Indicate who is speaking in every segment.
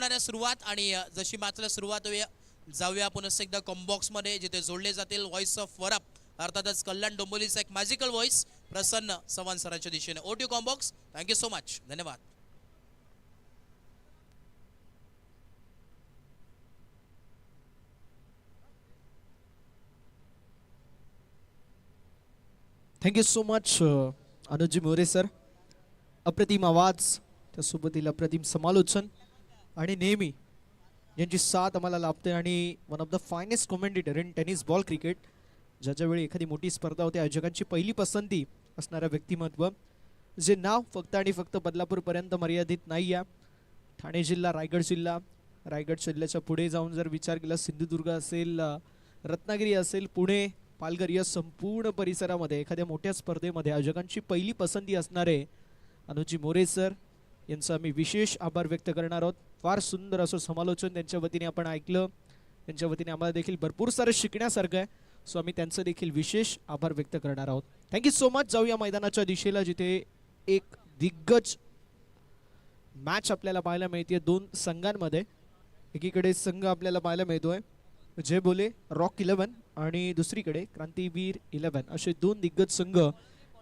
Speaker 1: होणाऱ्या सुरुवात आणि जशी मॅचला सुरुवात होऊया जाऊया पुन्हा एकदा कॉम्बॉक्स मध्ये जिथे जोडले जातील व्हॉइस ऑफ वरप अर्थातच कल्याण डोंबिवलीचा एक मॅजिकल व्हॉइस प्रसन्न चव्हाण सरांच्या दिशेने ओटी कॉम्बॉक्स. Thank you so much. धन्यवाद.
Speaker 2: Thank you so much Anuji More sir. अप्रतिम आवाज त्यासोबतील अप्रतिम समालोचन आणि नेहमी यांची साथ आम्हाला लाभते आणि one of the finest commentator in tennis ball cricket. ज्याच्या वेळी एखादी मोठी स्पर्धा होते आयोजकांची पहिली पसंती असणारं व्यक्तिमत्व जे नाव फक्त आणि फक्त बदलापूरपर्यंत मर्यादित नाही आहे. ठाणे जिल्हा रायगड जिल्ह्याच्या पुढे जाऊन जर विचार केला सिंधुदुर्ग असेल रत्नागिरी असेल पुणे पालघर या संपूर्ण परिसरामध्ये एखाद्या मोठ्या स्पर्धेमध्ये आयोजकांची पहिली पसंती असणारे अनुजी मोरे सर यांचा आम्ही विशेष आभार व्यक्त करणार आहोत. फार सुंदर असं समालोचन त्यांच्या वतीने आपण ऐकलं. त्यांच्या वतीने आम्हाला देखील भरपूर सारं शिकण्यासारखं आहे. सो आम्ही त्यांचं देखील विशेष आभार व्यक्त करणार आहोत. Thank you so much. जाऊया मैदानाच्या दिशेला जिथे एक दिग्गज मॅच आपल्याला पाहायला मिळते दोन संघांमध्ये. एकीकडे संघ आपल्याला पाहायला मिळतोय जय बोले रॉक 11 आणि दुसरीकडे क्रांतीवीर 11 असे दोन दिग्गज संघ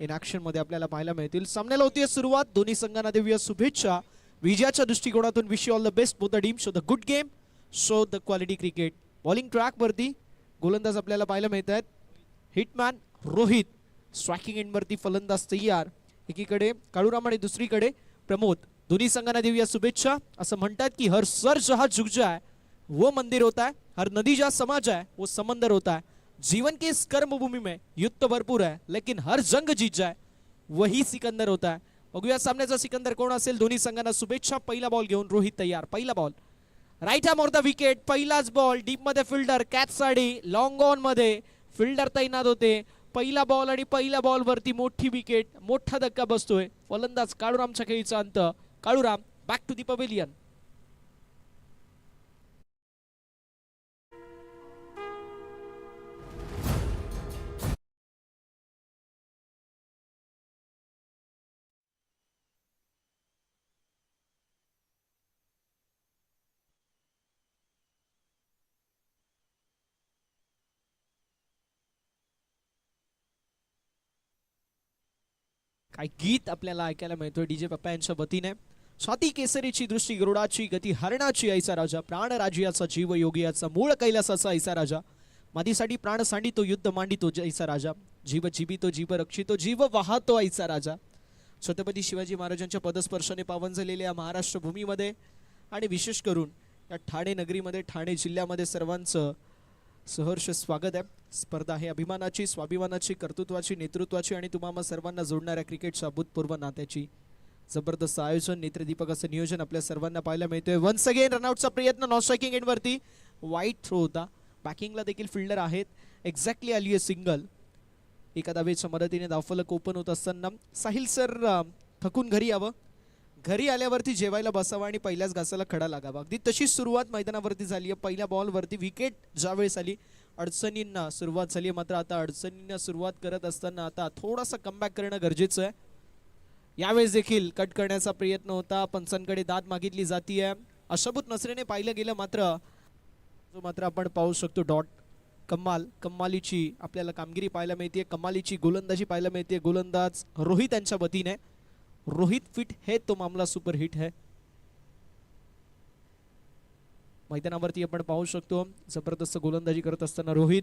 Speaker 2: इन ऍक्शन मध्ये आपल्याला पाहायला मिळतील. सामन्याला होती सुरुवात. दोन्ही संघांना देऊया शुभेच्छा. विजयाच्या दृष्टिकोनातून wish you all the best both the team. Show the good game, show the quality cricket. Bowling track वरती गोलंदाज आपल्याला पाहायला मिळत आहेत. हिटमॅन रोहित. स्ट्रायकिंग एंड वरती फलंदाज तयार. एकीकडे काळूराम आणि दुसरीकडे प्रमोद. दोन्ही संघांना देऊया शुभेच्छा. असं म्हणतात की हर सर जहां झुक जाए वो मंदिर होता है, हर नदी जहां समा जाए वो समंदर होता है. जीवन की इस कर्मभूमि में युद्ध तो भरपूर है लेकिन हर जंग जीत जाए वही सिकंदर होता है. बघूया सामन्याचा सिकंदर कोण असेल. दोन्ही संघांना शुभेच्छा. पहिला बॉल घेऊन रोहित तयार. पहिला ball right arm over the wicket. पहिलाच बॉल डीप मध्ये फिल्डर कॅच साडी लॉंग ऑन मध्ये फिल्डर तैनात होते. पहिला बॉल आणि पहिल्या बॉल वरती मोठी विकेट. मोठा धक्का बसतोय. फलंदाज काळूरामच्या खेळीचा अंत. Kaluram back to the pavilion. काय गीत आपल्याला ऐकायला मिळतोय डीजे पप्पा यांच्या वतीने. छाती केसरीची दृष्टी गरुडाची गती हरणाची ऐसा राजा. प्राण राजियाचा जीव योगियाचा मूळ कैलासाचा ऐसा राजा. मादीसाठी प्राण सांडितो युद्ध मांडितो ऐसा राजा. जीव जीवितो जीव रक्षितो जीव वाहतो ऐसा राजा. छत्रपती शिवाजी महाराजांच्या पदस्पर्शाने पावन झालेल्या महाराष्ट्र भूमीमध्ये आणि विशेष करून या ठाणे नगरीमध्ये ठाणे जिल्ह्यामध्ये सर्वांचं सहर्ष स्वागत आहे. स्पर्धा आहे अभिमानाची स्वाभिमानाची कर्तृत्वाची नेतृत्वाची आणि तुम्हाला सर्वांना जोडणाऱ्या क्रिकेटच्या अभूतपूर्व नात्याची. जबरदस्त आयोजन नेत्रदीपक असं नियोजन आपल्या सर्वांना पाहायला मिळतोय. वन्स अगेन रनआउटचा प्रयत्न नॉन स्ट्रायकिंग एंड वरती वाईट थ्रो होता. बॅकिंगला देखील फिल्डर आहेत. एक्झॅक्टली आली आहे सिंगल. एका धावेच्या मदतीने धावफलक ओपन होत असताना साहिल सर थकून घरी यावं. घरी आल्यावरती जेवायला बसावं आणि पहिल्याच घासाला खडा लागावा. अगदी तशी सुरुवात मैदानावरती झाली आहे. पहिल्या बॉलवरती विकेट ज्यावेळेस आली अडचणींना सुरुवात झाली. मात्र आता अडचणींना सुरुवात करत असताना आता थोडासा कमबॅक करणं गरजेचं आहे. यावेळेस देखील कट करण्याचा प्रयत्न होता. पंचांकडे दाद मागितली जातीये. अशबूत नजरेने पाहिलं गेलं मात्र आपण पाहू शकतो डॉट. कमालीची आपल्याला कामगिरी पाहायला मिळते. कमालीची गोलंदाजी पाहायला मिळते. गोलंदाज रोहित यांच्या वतीने. रोहित फिट है तो मामला सुपर हिट है. मैदानावरती आपण पाहू शकतो जबरदस्त गोलंदाजी करत असताना रोहित.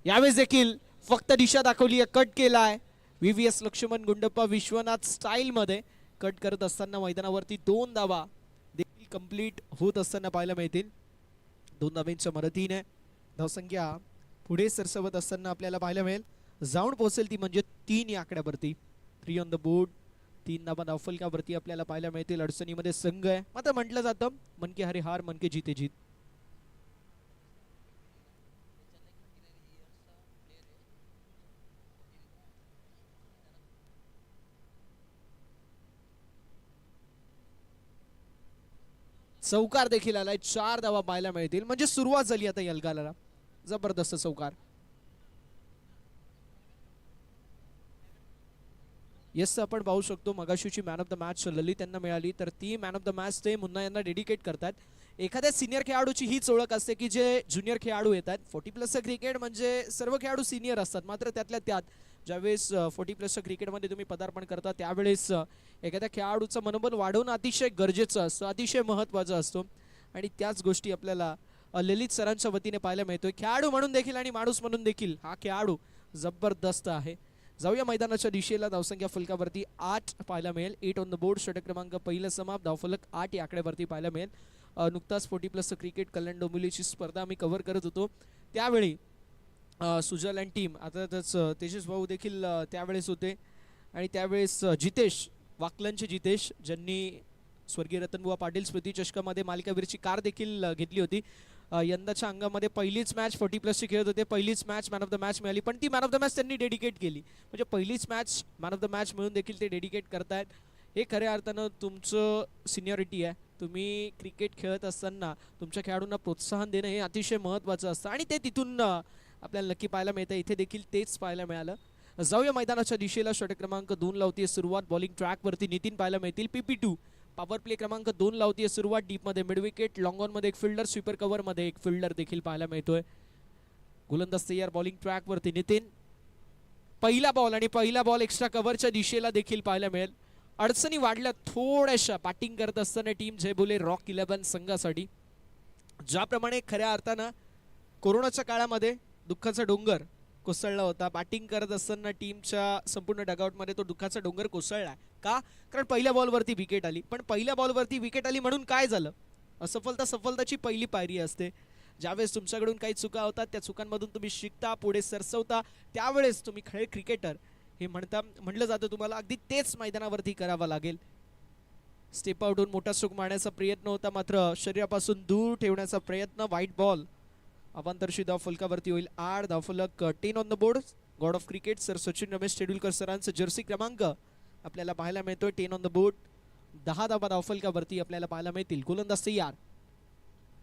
Speaker 2: यावेळेस देखील फक्त दिशा दाखवली आहे. कट केलाय. VVS लक्ष्मण गुंडप्पा विश्वनाथ स्टाईल मध्ये कट करत असताना मैदानावरती 2 धावा देखील कंप्लीट होत असताना पाहायला मिळतील. 2 धावांच्या मदतीने धावसंख्या पुढे सरसवत असताना आपल्याला पाहायला मिळेल. जाऊन पोहोचेल ती म्हणजे 3 या आकड्यावरती. 3 ऑन द बोर्ड. 3 धावा धावफलकावरती आपल्याला पाहायला मिळतील. अडचणीमध्ये संघ आहे. मात्र म्हटलं जातं मन के हारे हार मन के जीते जीत. चौकार देखील आलाय. 4 धावा पाहायला मिळतील म्हणजे सुरुवात झाली आता यलगाला. जबरदस्त चौकार. येस आपण पाहू शकतो मगाशीची मॅन ऑफ द मॅच ललित यांना मिळाली, तर ती मॅन ऑफ द मॅच ते मुन्ना यांना डेडिकेट करतात. एखाद्या सिनियर खेळाडूची हीच ओळख असते की जे ज्युनियर खेळाडू येतात. 40+ क्रिकेट म्हणजे सर्व खेळाडू सिनियर असतात, मात्र त्यातल्या त्यात ज्यावेळेस 40+ क्रिकेटमध्ये तुम्ही पदार्पण करता त्यावेळेस एखाद्या खेळाडूचं मनोबल वाढवणं अतिशय गरजेचं असतं, अतिशय महत्त्वाचं असतो. आणि त्याच गोष्टी आपल्याला ललित सरांच्या वतीने पाहायला मिळतोय. खेळाडू म्हणून देखील आणि माणूस म्हणून देखील हा खेळाडू जबरदस्त आहे. जाऊया मैदानाच्या दिशेला. धावसंख्या फलकावरती 8 पाहायला मिळेल. 8 ऑन द बोर्ड. षटक क्रमांक पहिलं समाप्त. धावफलक 8 या आकड्यावरती पाहायला मिळेल. नुकताच 40+ क्रिकेट कल्याण डोंबिवलीची स्पर्धा आम्ही कव्हर करत होतो, त्यावेळी स्वित्झर्लंड टीम अर्थातच तेजस भाऊ देखील त्यावेळेस होते. आणि त्यावेळेस जितेश वाकलनचे जितेश ज्यांनी स्वर्गीय रतनबुवा पाटील स्मृती चषकामध्ये मालिकावीरची कार देखील घेतली होती. यंदाच्या अंगामध्ये पहिलीच मॅच 40+ ची खेळत होते. पहिलीच match man of the match मिळाली, पण ती मॅन ऑफ द मॅच त्यांनी डेडिकेट केली. म्हणजे पहिलीच match man of the match मिळून देखील ते डेडिकेट करतायत. हे खऱ्या अर्थानं तुमचं सिनियरिटी आहे. तुम्ही क्रिकेट खेळत असताना तुमच्या खेळाडूंना प्रोत्साहन देणं हे अतिशय महत्त्वाचं असतं आणि ते तिथून आपल्याला नक्की पाहायला मिळतं. इथे देखील तेच पाहायला मिळालं. जाऊया मैदानाच्या दिशेला. षटक क्रमांक 2 लावतीये सुरुवात. बॉलिंग ट्रॅकवरती नितीन पाहायला मिळतील. PP2 पॉवर प्ले क्रमांक 2 लावतीये सुरुवात. डीपमध्ये मिड विकेट, लॉंग ऑन मध्ये एक फिल्डर, स्वीपर कव्हर मध्ये एक फिल्डर देखील पाहायला मिळतोय. गोलंदाज तयार. बॉलिंग ट्रॅकवरती नितीन. पहिला बॉल आणि पहिला बॉल एक्स्ट्रा कव्हरच्या दिशेला देखील पाहायला मिळेल. अडचणी वाढल्या थोड्याशा बॅटिंग करत असताना टीम झेबोले रॉक 11 संघासाठी. ज्याप्रमाणे खऱ्या अर्थानं कोरोनाच्या काळामध्ये दुःखाचा डोंगर कोसळला होता, बॅटिंग करत असताना टीमच्या संपूर्ण डगआउटमध्ये तो दुःखाचा डोंगर कोसळला. का? कारण पहिल्या बॉलवरती विकेट आली. पण पहिल्या बॉलवरती विकेट आली म्हणून काय झालं? असफलता सफलताची पहिली पायरी असते. ज्यावेळेस तुमच्याकडून काही चुका होतात त्या चुकांमधून तुम्ही शिकता, पुढे सरसवता, त्यावेळेस तुम्ही खरे क्रिकेटर हे म्हटलं जातं. तुम्हाला अगदी तेच मैदानावरती करावं लागेल. स्टेप आउट होऊन मोठा स्ट्रोक मारण्याचा प्रयत्न होता, मात्र शरीरापासून दूर ठेवण्याचा प्रयत्न. White ball. अवांतरशी धाव फलकावरती होईल. 8 धावफलक. 10 on the board. God of cricket sir Sachin Ramesh Tendulkar सरांचं जर्सी क्रमांक आपल्याला पाहायला मिळतोय. 10 ऑन द बोर्ड. 10 धावा धावफलकावरती आपल्याला पाहायला मिळतील. गोलंदाज तयार.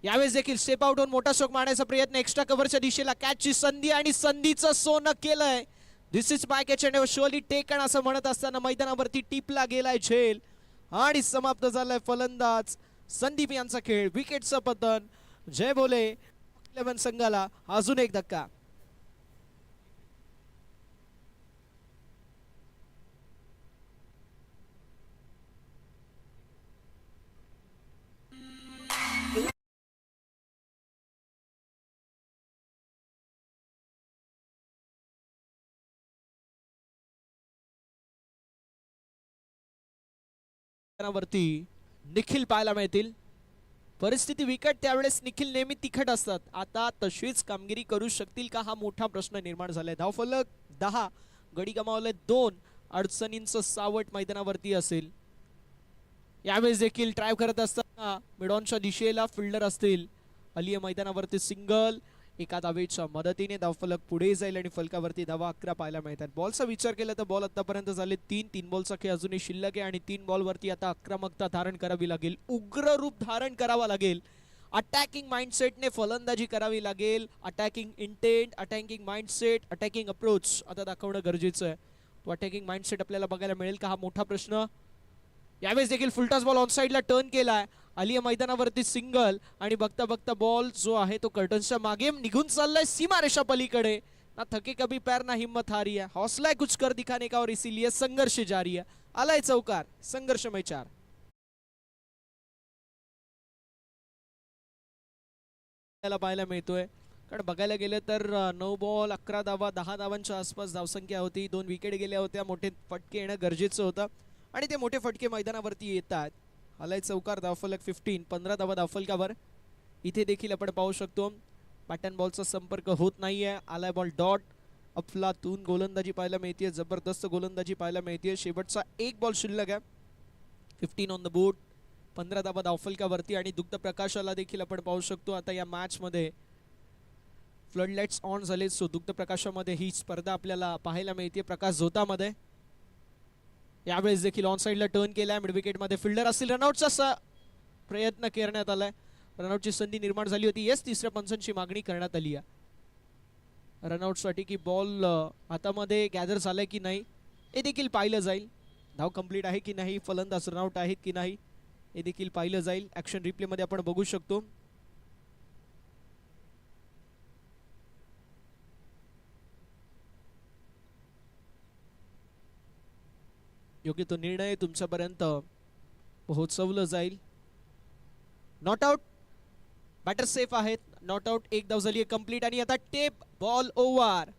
Speaker 2: यावेळेस देखील स्टेप आउट होऊन मोठा स्ट्रोक मारण्याचा प्रयत्न. एक्स्ट्रा कव्हरच्या दिशेला कॅचची संधी आणि संधीचं सोनं केलंय. This is by catch and शोली टेकन असं म्हणत असताना मैदानावरती टिपला गेलाय झेल आणि समाप्त झालाय फलंदाज संदीप यांचा खेळ. विकेटचं पतन. जय बोले 11 संघाला अजून एक धक्का. वरती निखिल पाहायला मिळतील. परिस्थिती विकट त्यावेळेस निखिल नेहमी तिखट असतात. आता तशीच कामगिरी करू शकतील का हा मोठा प्रश्न निर्माण झालाय. धावफलक 10. गडी गमावले 2. अडचणींचं सावट मैदानावरती असेल. यावेळेस देखील ट्राय करत असताना मिडॉनच्या दिशेला फिल्डर असतील. अली मैदानावरती सिंगल. एका धावेच्या मदतीने धावफलक पुढे जाईल आणि फलकावरती धावा 11 पाहायला मिळतात. बॉलचा विचार केला तर बॉल आतापर्यंत झाले 3. 3 बॉलचा खेळ अजूनही शिल्लक आहे आणि 3 बॉलवरती आता आक्रमकता धारण करावी लागेल. उग्र रूप धारण करावा लागेल. अटॅकिंग माइंडसेटने फलंदाजी करावी लागेल. Attacking intent, attacking mindset, attacking approach आता दाखवणं गरजेचं आहे. तो अटॅकिंग माइंडसेट आपल्याला बघायला मिळेल का हा मोठा प्रश्न. यावेळेस देखील फुलटॉस बॉल ऑन साइडला टर्न केलाय. आलिया मैदानावरती सिंगल आणि बघता बघता बॉल जो आहे तो कर्टन्सच्या मागे निघून चाललाय सीमारेषा पलीकडे. ना थके कभी पैर ना हिम्मत हारी है, हौसला है कुछ कर दिखाने का और इसीलिए संघर्ष जारी है. आलाय चौकार. संघर्षमय 4. पाहायला मिळतोय. कारण बघायला गेलं तर 9 बॉल 11 धावा 10 धावांच्या आसपास धावसंख्या होती. 2 विकेट गेल्या होत्या. मोठे फटके येणं गरजेचं होतं आणि ते मोठे फटके मैदानावरती येतात. आलाय चौकार. धावफलक 15. 15 धावा धावफलकावर. इथे देखील आपण पाहू शकतो पॅटर्न बॉलचा संपर्क होत नाहीये. आलाय बॉल डॉट. अफलातून गोलंदाजी पाहायला मिळते. जबरदस्त गोलंदाजी पाहायला मिळते. शेवटचा एक बॉल शिल्लक आहे. 15 ऑन द बोर्ड. 15 धावा धावफलकावरती आणि दुग्ध प्रकाशाला देखील आपण पाहू शकतो आता या मॅच मध्ये फ्लड लाईट्स ऑन झाले. सो दुग्ध प्रकाशामध्ये ही स्पर्धा आपल्याला पाहायला मिळते. प्रकाश झोतामध्ये यावेळेस देखील ऑन साइडला टर्न केलाय. मिड विकेट मध्ये फिल्डर असतील. रनआउटचा प्रयत्न करण्यात आलाय. रनआउटची संधी निर्माण झाली होती. येस, तिसऱ्या पंचांची मागणी करण्यात आली आहे रनआउटसाठी की बॉल हातामध्ये गॅदर झालाय की नाही हे देखील पाहिलं जाईल. धाव कंप्लीट आहे की नाही, फलंदाज रनआउट आहेत की नाही हे देखील पाहिलं जाईल. ॲक्शन रिप्लेमध्ये आपण बघू शकतो. योग्य तो निर्णय तुमच्यापर्यंत पोहोचवलं जाईल. नॉट आउट, बॅटर सेफ आहेत. नॉट आउट, एक धाव झाली आहे कंप्लीट. आणि आता टेप बॉल ओव्हर,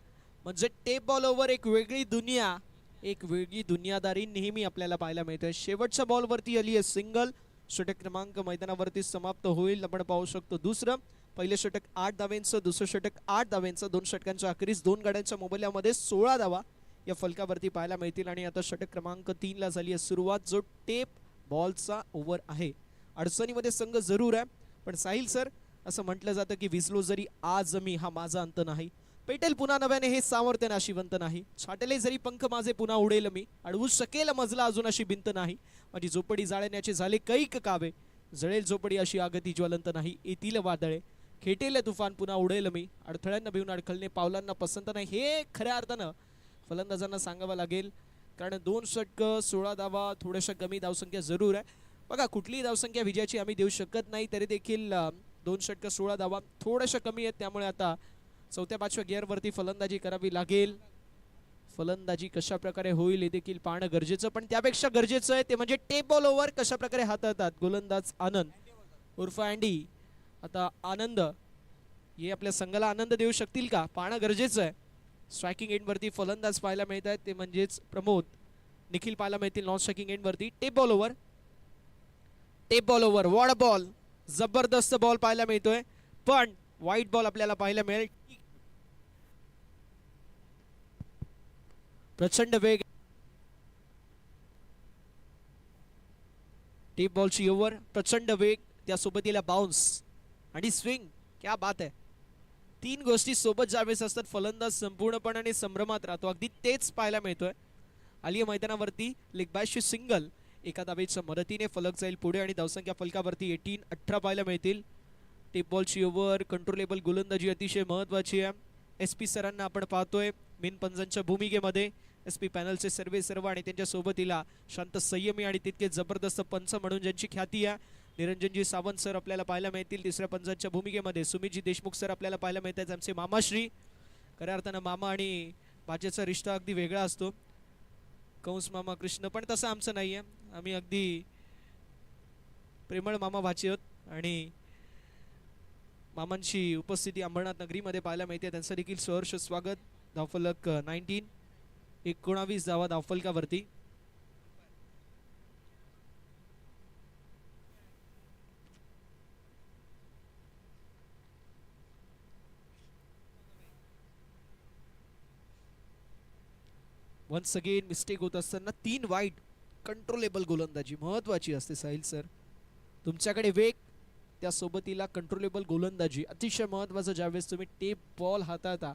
Speaker 2: म्हणजे टेप बॉल ओव्हर एक वेगळी दुनिया, एक वेगळी दुनियादारी नेहमी आपल्याला पाहायला मिळते. शेवटच्या बॉलवरती आली आहे सिंगल. षटक क्रमांक मैदानावरती समाप्त होईल. आपण पाहू शकतो दुसरं, पहिले षटक 8 धावेंचं, दुसरं षटक 8 धावेंचं. 2 षटकांच्या अखेरीस 2 गाड्यांच्या मोबदल्यामध्ये 16 धावा या फलकावरती पाहायला मिळतील. आणि आता षटक क्रमांक 3 ला झाली आहे सुरुवात, जो टेप बॉलचा ओव्हर आहे. अडचणीमध्ये संघ जरूर आहे, पण साहिल सर असं म्हटलं जातं की विसलो जरी आज मी, हा माझा अंत नाही. पेटेल पुन्हा नव्याने, हे सामर्थ्य नाशिवंत नाही. छाटले जरी पंख माझे, पुन्हा उडेल मी. अडवू शकेल मजला अजून अशी भिंत नाही. माझी झोपडी जाळण्याचे झाले कैक कावे. जळेल झोपडी अशी आगती ज्वलंत नाही. येतील वादळे, खेटेल तुफान, पुन्हा उडेल मी. अडथळ्यांना भिवून अडखळणे पावलांना पसंत नाही. हे खऱ्या अर्थानं फलंदाजांना सांगावं लागेल, कारण 2 षटकं 16 धावा, थोड्याशा कमी धावसंख्या जरूर आहे. बघा, कुठलीही धावसंख्या विजयाची आम्ही देऊ शकत नाही, तरी देखील 2 षटकं 16 धावा थोड्याशा कमी आहेत. त्यामुळे आता 4थ्या-5व्या गिअरवरती फलंदाजी करावी लागेल. फलंदाजी कशा प्रकारे होईल हे देखील पाहणं गरजेचं, पण त्यापेक्षा गरजेचं आहे ते म्हणजे टेप बॉल ओव्हर कशा प्रकारे हाताळतात गोलंदाज आनंद उर्फ अँडी. आता आनंद हे आपल्या संघाला आनंद देऊ शकतील का, पाहणं गरजेचं आहे. स्ट्रायकिंग एंडवरती फलंदाज पाहायला मिळत आहेत, ते म्हणजेच प्रमोद निखिल पाहायला मिळतील नॉन स्ट्रायकिंग एंडवरती. Tape ball over, tape ball over, wide ball, जबरदस्त बॉल पाहायला मिळतोय, पण वाईट बॉल आपल्याला पाहायला मिळेल. प्रचंड वेग, टेप बॉलची ओव्हर, प्रचंड वेग, त्यासोबतीला बाउन्स आणि स्विंग. क्या बात आहे. 3 गोष्टी सोबत ज्यावेळेस असतात फलंदाज संपूर्णपणे संभ्रमात राहतो. अगदी तेच पाहायला मिळतोय. आली मैदानावरती लेगबायची सिंगल, एका धावेच्या मदतीने फलक जाईल पुढे आणि धावसंख्या फलकावरती 18 पाहायला मिळतील. टेप बॉलची ओव्हर, कंट्रोलेबल गोलंदाजी अतिशय महत्त्वाची आहे. SP सरांना आपण पाहतोय मेन पंचांच्या भूमिकेमध्ये. SP पॅनलचे सर्व आणि त्यांच्या सोबतीला शांत संयमी आणि तितके जबरदस्त पंच म्हणून ज्यांची ख्याती आहे निरंजनजी सावंत सर आपल्याला पाहायला मिळतील. तिसऱ्या पंचांच्या भूमिकेमध्ये सुमितजी देशमुख सर आपल्याला पाहायला मिळतात, आमचे मामाश्री. खऱ्या अर्थानं मामा आणि भाच्याचा रिश्ता अगदी वेगळा असतो. कंस मामा कृष्ण, पण तसं आमचं नाही आहे. आम्ही अगदी प्रेमळ मामा भाची आहोत. आणि मामांची उपस्थिती अंबरनाथ नगरीमध्ये पाहायला मिळते, त्यांचं देखील सहर्ष स्वागत. धावफलक 19 धावा धावफलकावरती. वन्स अगेन मिस्टेक होत असताना 3 वाईट. कंट्रोलेबल गोलंदाजी महत्वाची असते साहिल सर. तुमच्याकडे वेग, त्यासोबतीला कंट्रोलेबल गोलंदाजी अतिशय महत्त्वाचं. ज्यावेळेस तुम्ही टेप बॉल हाताळता,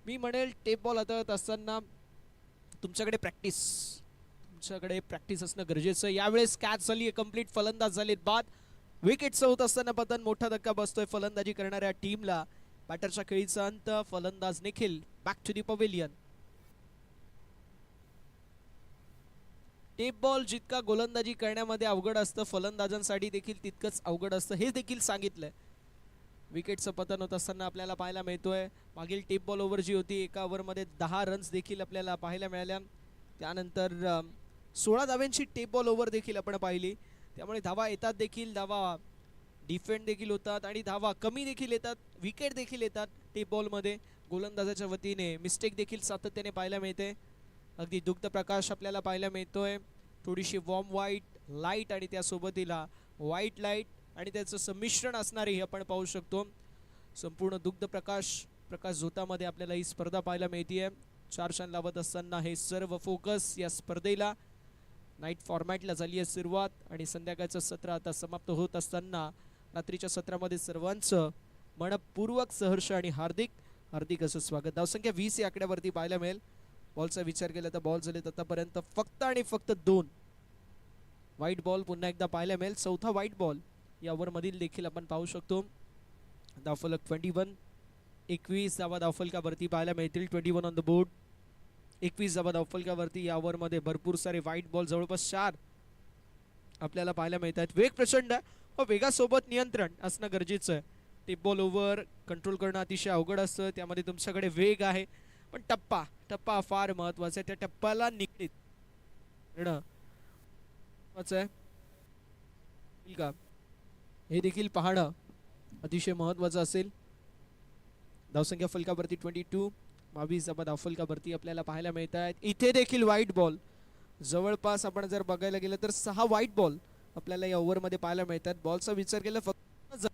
Speaker 2: मी म्हणेल टेप बॉल हाताळत असताना तुमच्याकडे प्रॅक्टिस असणं गरजेचं आहे. यावेळेस कॅच झाली आहे कंप्लीट, फलंदाज झालेत बाद. विकेटचं होत असताना पतन, मोठा धक्का बसतोय फलंदाजी करणाऱ्या टीमला. बॅटरच्या खेळीचा अंत. फलंदाज Nikhil back to the pavilion. Tape ball जितका गोलंदाजी करण्यामध्ये अवघड असतं, फलंदाजांसाठी देखील तितकंच अवघड असतं, हे देखील सांगितलंय. विकेटचं पतन होत असताना आपल्याला पाहायला मिळतोय. मागील टेप बॉल ओव्हर जी होती, एका ओव्हरमध्ये 10 रन्स देखील आपल्याला पाहायला मिळाल्या. त्यानंतर 16 धाव्यांची टेप बॉल ओव्हर देखील आपण पाहिली. त्यामुळे धावा येतात देखील, धावा डिफेंड देखील होतात आणि धावा कमी देखील येतात, विकेट देखील येतात टेप बॉलमध्ये. गोलंदाजाच्या वतीने मिस्टेक देखील सातत्याने पाहायला मिळते. अगदी दुग्ध प्रकाश आपल्याला पाहायला मिळतोय, थोडीशी वॉर्म व्हाईट लाईट आणि त्यासोबतीला व्हाईट लाईट आणि त्याचं संमिश्रण असणारे हे आपण पाहू शकतो. संपूर्ण दुग्ध प्रकाश झोतामध्ये आपल्याला ही स्पर्धा पाहायला मिळते. 4 रन लावत असताना हे सर्व फोकस या स्पर्धेला. नाईट फॉर्मॅटला झाली आहे सुरुवात आणि संध्याकाळचं सत्र आता समाप्त होत असताना रात्रीच्या सत्रामध्ये सर्वांचं मनपूर्वक सहर्ष आणि हार्दिक असं स्वागत. धावसंख्या 20 या आकड्यावरती पाहायला मिळेल. बॉलचा विचार केला तर बॉल झालेत आतापर्यंत फक्त आणि फक्त 2 वाईट बॉल पुन्हा एकदा पाहायला मिळेल. 4था वाईट बॉल या ओव्हरमधील देखील आपण पाहू शकतो. धावफलक 21 धावा धावफलकावरती पाहायला मिळतील. 21 ऑन द बोर्ड. 21 धावा धावफलकावरती. या ओव्हरमध्ये भरपूर सारे वाईट बॉल, जवळपास 4 आपल्याला पाहायला मिळत आहेत. वेग प्रचंड आहे व वेगासोबत नियंत्रण असणं गरजेचं आहे. टिप बॉल ओव्हर कंट्रोल करणं अतिशय अवघड असतं, त्यामध्ये तुमच्याकडे वेग आहे पण टप्पा फार महत्वाचा आहे. त्या टप्प्याला निगडीत महत्वाचं आहे का हे देखील पाहणं अतिशय महत्वाचं असेल. धावसंख्या फलकावरती 22, 22 धावा धावफलकावरती आपल्याला पाहायला मिळत आहेत. इथे देखील वाईट बॉल, जवळपास आपण जर बघायला गेलं तर 6 वाईट बॉल आपल्याला या ओव्हरमध्ये पाहायला मिळतात. बॉलचा विचार केला फक्त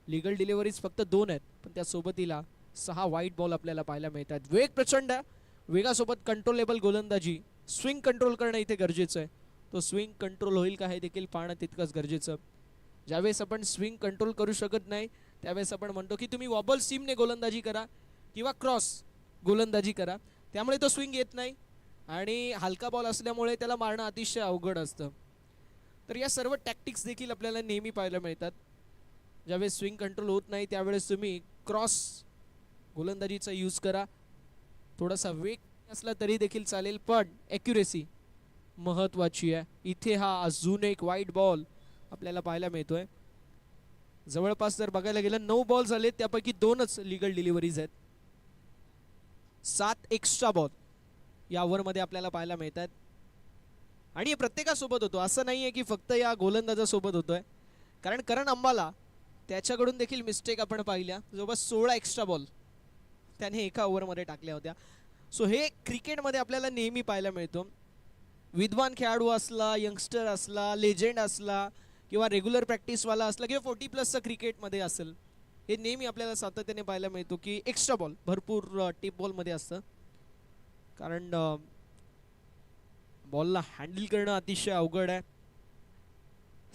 Speaker 2: लिगल डिलिव्हरीज फक्त 2 आहेत, पण त्या सोबतीला 6 वाईट बॉल आपल्याला पाहायला मिळतात. वेग प्रचंड, वेगासोबत कंट्रोलेबल गोलंदाजी, स्विंग कंट्रोल करणं इथे गरजेचं आहे. तो स्विंग कंट्रोल होईल का हे देखील पाहणं तितकंच गरजेचं. ज्यावेळेस आपण स्विंग कंट्रोल करू शकत नाही त्यावेळेस आपण म्हणतो की तुम्ही वॉबल सीमने गोलंदाजी करा किंवा क्रॉस गोलंदाजी करा, त्यामुळे तो स्विंग येत नाही आणि हलका बॉल असल्यामुळे त्याला मारणं अतिशय अवघड असतं. तर या सर्व टॅक्टिक्स देखील आपल्याला नेहमी पाहायला मिळतात. ज्यावेळेस स्विंग कंट्रोल होत नाही त्यावेळेस तुम्ही क्रॉस गोलंदाजीचा यूज करा. थोडासा वेग असला तरी देखील चालेल, पण ॲक्युरेसी महत्त्वाची आहे. इथे हा अजून एक वाईट बॉल आपल्याला पाहायला मिळतोय. जवळपास जर बघायला गेलं 9 बॉल झाले, त्यापैकी 2च लिगल डिलिव्हरीज आहेत. 7 एक्स्ट्रा बॉल या ओव्हरमध्ये आपल्याला पाहायला मिळतात आणि हे प्रत्येकासोबत होतो, असं नाही आहे की फक्त या गोलंदाजासोबत होतोय. कारण करण अंबाला त्याच्याकडून देखील मिस्टेक आपण पाहिल्या. जवळपास 16 एक्स्ट्रा बॉल त्याने एका ओव्हरमध्ये टाकल्या होत्या. सो हे क्रिकेटमध्ये आपल्याला नेहमी पाहायला मिळतो. विद्वान खेळाडू असला, यंगस्टर असला, लेजेंड असला किंवा रेग्युलर प्रॅक्टिसवाला असला किंवा 40+ क्रिकेटमध्ये असेल, हे नेहमी आपल्याला सातत्याने पाहायला मिळतो की एक्स्ट्रा बॉल भरपूर टिप बॉलमध्ये असतं. कारण बॉलला हँडल करणं अतिशय अवघड आहे,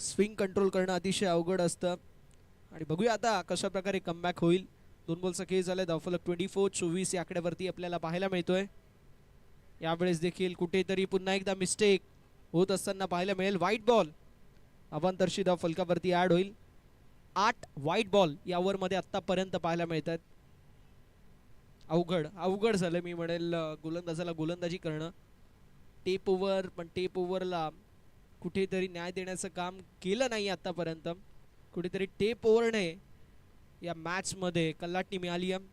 Speaker 2: स्विंग कंट्रोल करणं अतिशय अवघड असतं. आणि बघूया आता कशा प्रकारे कमबॅक होईल. 2 बॉलचा खेळ झालाय. धावफलक 24 या आकड्यावरती आपल्याला पाहायला मिळतोय. यावेळेस देखील कुठेतरी पुन्हा एकदा मिस्टेक होत असताना पाहायला मिळेल. वाईट बॉल अवांतरशी धावफलकावरती ॲड होईल. 8 वाईट बॉल या ओव्हरमध्ये आत्तापर्यंत पाहायला मिळतात. अवघड झालं मी म्हणेल गोलंदाजाला गोलंदाजी करणं. टेप ओव्हर, पण टेप ओव्हरला कुठेतरी न्याय देण्याचं काम केलं नाही आतापर्यंत. कुठेतरी टेप ओव्हरने या मॅचमध्ये कल्लाटणी मिळाली आहे.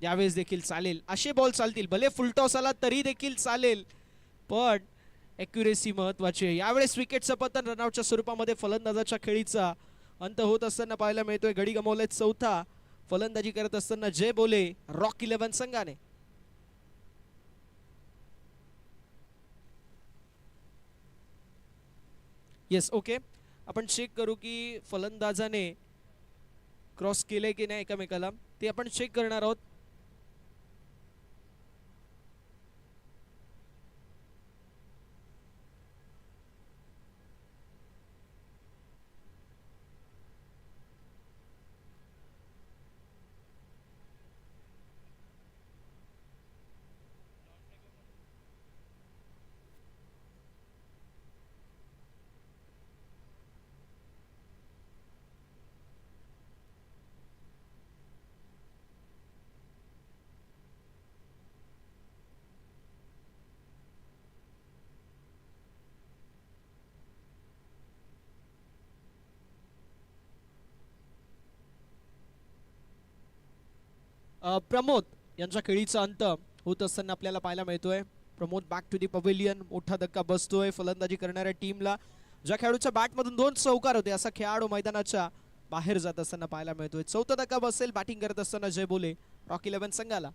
Speaker 2: यावेळेस देखील चालेल, असे बॉल चालतील, भले फुलटॉस आला तरी देखील चालेल, पण ॲक्युरेसी महत्त्वाची आहे. यावेळेस विकेटचं पतन रनआउटच्या स्वरूपामध्ये फलंदाजाच्या खेळीचा अंत होत असताना पाहायला मिळतोय. गडी गमावले 4था फलंदाजी करत असताना जय बोले रॉक 11 संघाने. येस, ओके, आपण चेक करू की फलंदाजाने क्रॉस केले की नाही एकमेकाला, ते आपण चेक करणार आहोत. प्रमोद यांच्या खेळीचा अंत होत असताना आपल्याला पाहायला मिळतोय. Pramod back to the pavilion. मोठा धक्का बसतोय फलंदाजी करणाऱ्या टीमला. ज्या खेळाडूच्या बॅटमधून 2 चौकार होते असा खेळाडू मैदानाच्या बाहेर जात असताना पाहायला मिळतोय. 4था धक्का बसेल बॅटिंग करत असताना जय बोले रॉक 11 संघाला.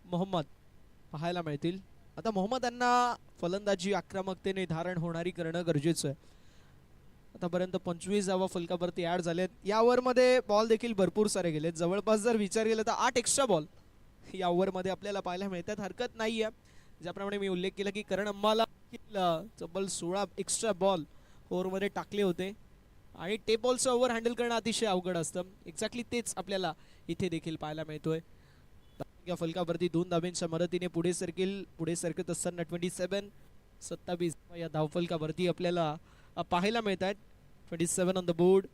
Speaker 2: मोहम्मद पाहायला मिळतील. आता मोहम्मद यांना फलंदाजी आक्रमकतेने धारण होणारी करणं गरजेचं आहे. आतापर्यंत 25 धावा फलकावरती ऍड झालेत. या ओव्हरमध्ये बॉल देखील भरपूर सारे गेलेत. जवळपास जर विचार केला तर 8 एक्स्ट्रा बॉल या ओव्हरमध्ये आपल्याला पाहायला मिळतात. हरकत नाही आहे. ज्याप्रमाणे मी उल्लेख केला की करण अंबाला तब्बल 16 एक्स्ट्रा बॉल ओव्हरमध्ये टाकले होते आणि टेप बॉलचं ओव्हर हँडल करणं अतिशय अवघड असतं. एक्झॅक्टली तेच आपल्याला इथे देखील पाहायला मिळतोय. या फलकावरती 2 धाब्यांच्या मदतीने पुढे सरकत असताना 27 या धावफलकावरती आपल्याला पाहायला मिळतात. 27 ऑन द बोर्ड.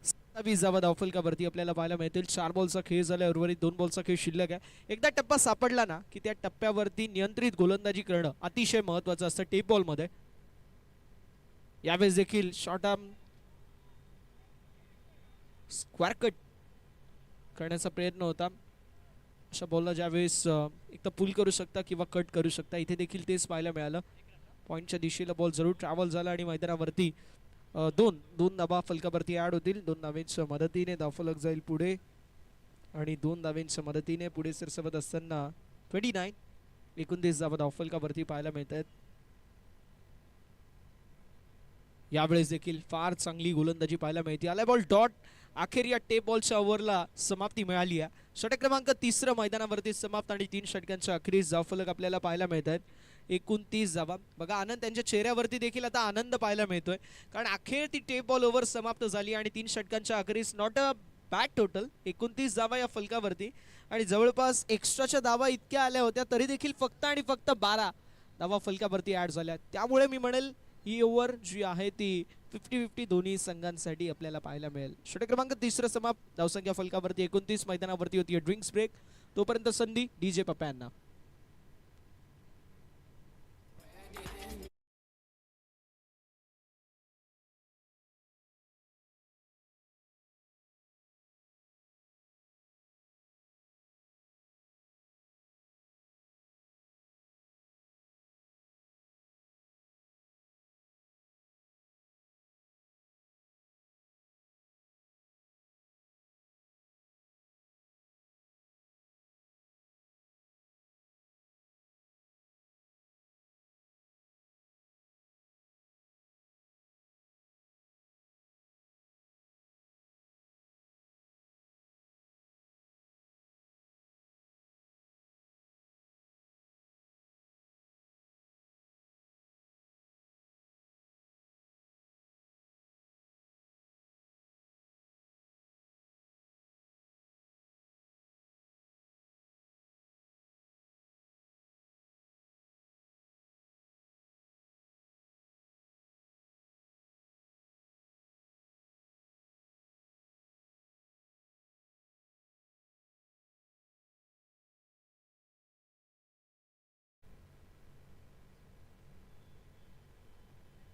Speaker 2: 27 धावा धावफलकावरती आपल्याला पाहायला मिळतील. 4 बॉलचा खेळ झाला, उर्वरित 2 बॉलचा खेळ शिल्लक आहे. एकदा टप्पा सापडला ना की त्या टप्प्यावरती नियंत्रित गोलंदाजी करणं अतिशय महत्वाचं असतं टेप बॉलमध्ये. यावेळेस देखील शॉर्ट आर्म स्क्वेअर कट करण्याचा प्रयत्न होता. अशा बॉलला ज्यावेळेस एक तर पुल करू शकता किंवा कट करू शकता, इथे देखील तेच पाहायला मिळालं. पॉईंटच्या दिशेला बॉल जरूर ट्रॅव्हल झाला आणि मैदानावरती दोन धाबा फलकावरती ऍड होतील. 2 धाब्यांच्या मदतीने धावफलक जाईल पुढे आणि 2 धाब्यांच्या मदतीने पुढे सरसवत असताना 29 धाबा धावफलकावरती पाहायला मिळत आहेत. यावेळेस देखील फार चांगली गोलंदाजी पाहायला मिळते. आलाय बॉल डॉट. अखेर या टेप बॉलच्या ओव्हरला समाप्ती मिळाली आहे. षटक क्रमांक 3 मैदानावरती समाप्त आणि 3 षटकांच्या अखेरीस धावफलक आपल्याला पाहायला मिळत आहेत. 29 धावा. बघा आनंद त्यांच्या चेहऱ्यावरती देखील आता आनंद पाहायला मिळतोय, कारण अखेर ती टेप बॉल ओव्हर समाप्त झाली आणि 3 षटकांच्या अखेरीस नॉट अ बॅड टोटल. 29 धावा या फलकावरती आणि जवळपास एक्स्ट्राच्या धावा इतक्या आल्या होत्या तरी देखील फक्त आणि फक्त 12 धावा फलकावरती ऍड झाल्या. त्यामुळे मी म्हणेल ही ओव्हर जी आहे ती 50-50 दोन्ही संघांसाठी आपल्याला पाहायला मिळेल. षटक क्रमांक 3 समाप्त. धावसंख्या फलकावरती 29. मैदानावरती होती ड्रिंक्स ब्रेक. तोपर्यंत संधी डीजे पप्पा यांना.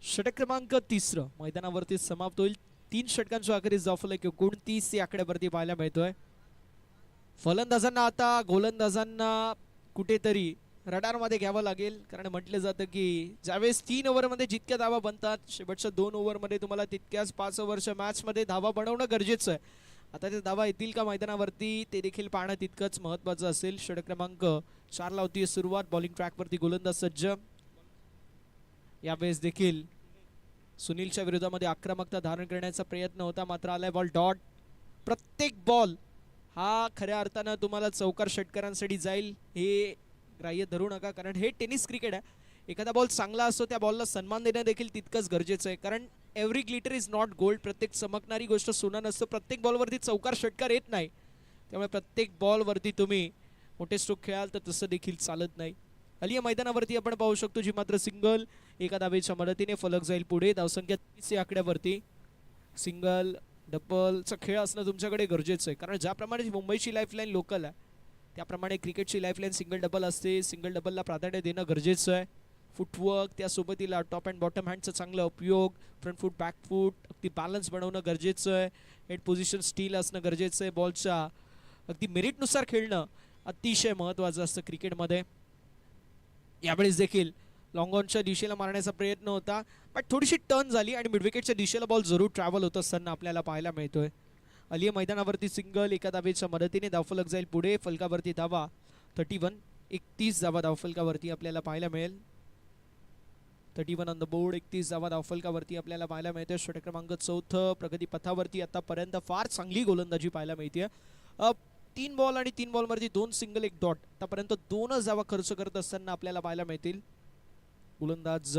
Speaker 2: षटक क्रमांक 3 मैदानावरती समाप्त होईल. 3 षटकांच्या अखेरीस धावफलक 29 या आकड्यावरती पाहायला मिळतोय. फलंदाजांना आता गोलंदाजांना कुठेतरी रडारमध्ये घ्यावं लागेल, कारण म्हटलं जातं की ज्यावेळेस 3 ओव्हरमध्ये जितक्या धावा बनतात शेवटच्या 2 ओव्हरमध्ये तुम्हाला तितक्याच 5 ओव्हरच्या मॅचमध्ये धावा बनवणं गरजेचं आहे. आता ते धावा येतील का मैदानावरती ते देखील पाहणं तितकंच महत्त्वाचं असेल. षटक क्रमांक 4 ला होती सुरुवात. बॉलिंग ट्रॅकवरती गोलंदाज सज्ज. यावेळेस देखील सुनीलच्या विरोधामध्ये आक्रमकता धारण करण्याचा प्रयत्न होता, मात्र आलाय बॉल डॉट. प्रत्येक बॉल हा खऱ्या अर्थानं तुम्हाला चौकार षटकारांसाठी जाईल हे ग्राह्य धरू नका, कारण हे टेनिस क्रिकेट आहे. एखादा बॉल चांगला असतो त्या बॉलला सन्मान देणं देखील तितकंच गरजेचं आहे, कारण every glitter is not gold. प्रत्येक चमकणारी गोष्ट सोनं नसतं. प्रत्येक बॉलवरती चौकार षटकार येत नाही, त्यामुळे प्रत्येक बॉलवरती तुम्ही मोठे स्ट्रोक खेळाल तर तसं देखील चालत नाही. हल्ली मैदानावरती आपण पाहू शकतो जी मात्र सिंगल. एका धावेच्या मदतीने फलक जाईल पुढे. धावसंख्या 30 या आकड्यावरती. सिंगल डबलचा खेळ असणं तुमच्याकडे गरजेचं आहे, कारण ज्याप्रमाणे मुंबईची लाईफलाईन लोकल आहे त्याप्रमाणे क्रिकेटची लाईफलाईन सिंगल डबल असते. सिंगल डबलला प्राधान्य देणं गरजेचं आहे. फुटवर्क त्यासोबतीला टॉप अँड बॉटम हँडचा चांगला उपयोग, फ्रंट फूट बॅक फूट अगदी बॅलन्स बनवणं गरजेचं आहे. हेड पोझिशन स्टील असणं गरजेचं आहे. बॉलच्या अगदी मेरिटनुसार खेळणं अतिशय महत्त्वाचं असतं क्रिकेटमध्ये. यावेळेस देखील लॉंग ऑनच्या दिशेला मारण्याचा प्रयत्न होता, पण थोडीशी टर्न झाली आणि मिडविकेटच्या दिशेला बॉल जरूर ट्रॅव्हल होत असताना आपल्याला पाहायला मिळतोय. अली मैदानावरती सिंगल. एका धावेच्या मदतीने धावफलक जाईल पुढे. फलकावरती धावा 31. 31 धावा धावफलकावरती आपल्याला पाहायला मिळेल. 31 ऑन द बोर्ड. 31 धावा धावफलकावरती आपल्याला पाहायला मिळते. षटक क्रमांक 4 प्रगती पथावरती आतापर्यंत फार चांगली गोलंदाजी पाहायला मिळते. 3 बॉल आणि 3 बॉलवरती 2 सिंगल 1 डॉट. आतापर्यंत 2 धावा खर्च करत असताना आपल्याला पाहायला मिळतील गोलंदाज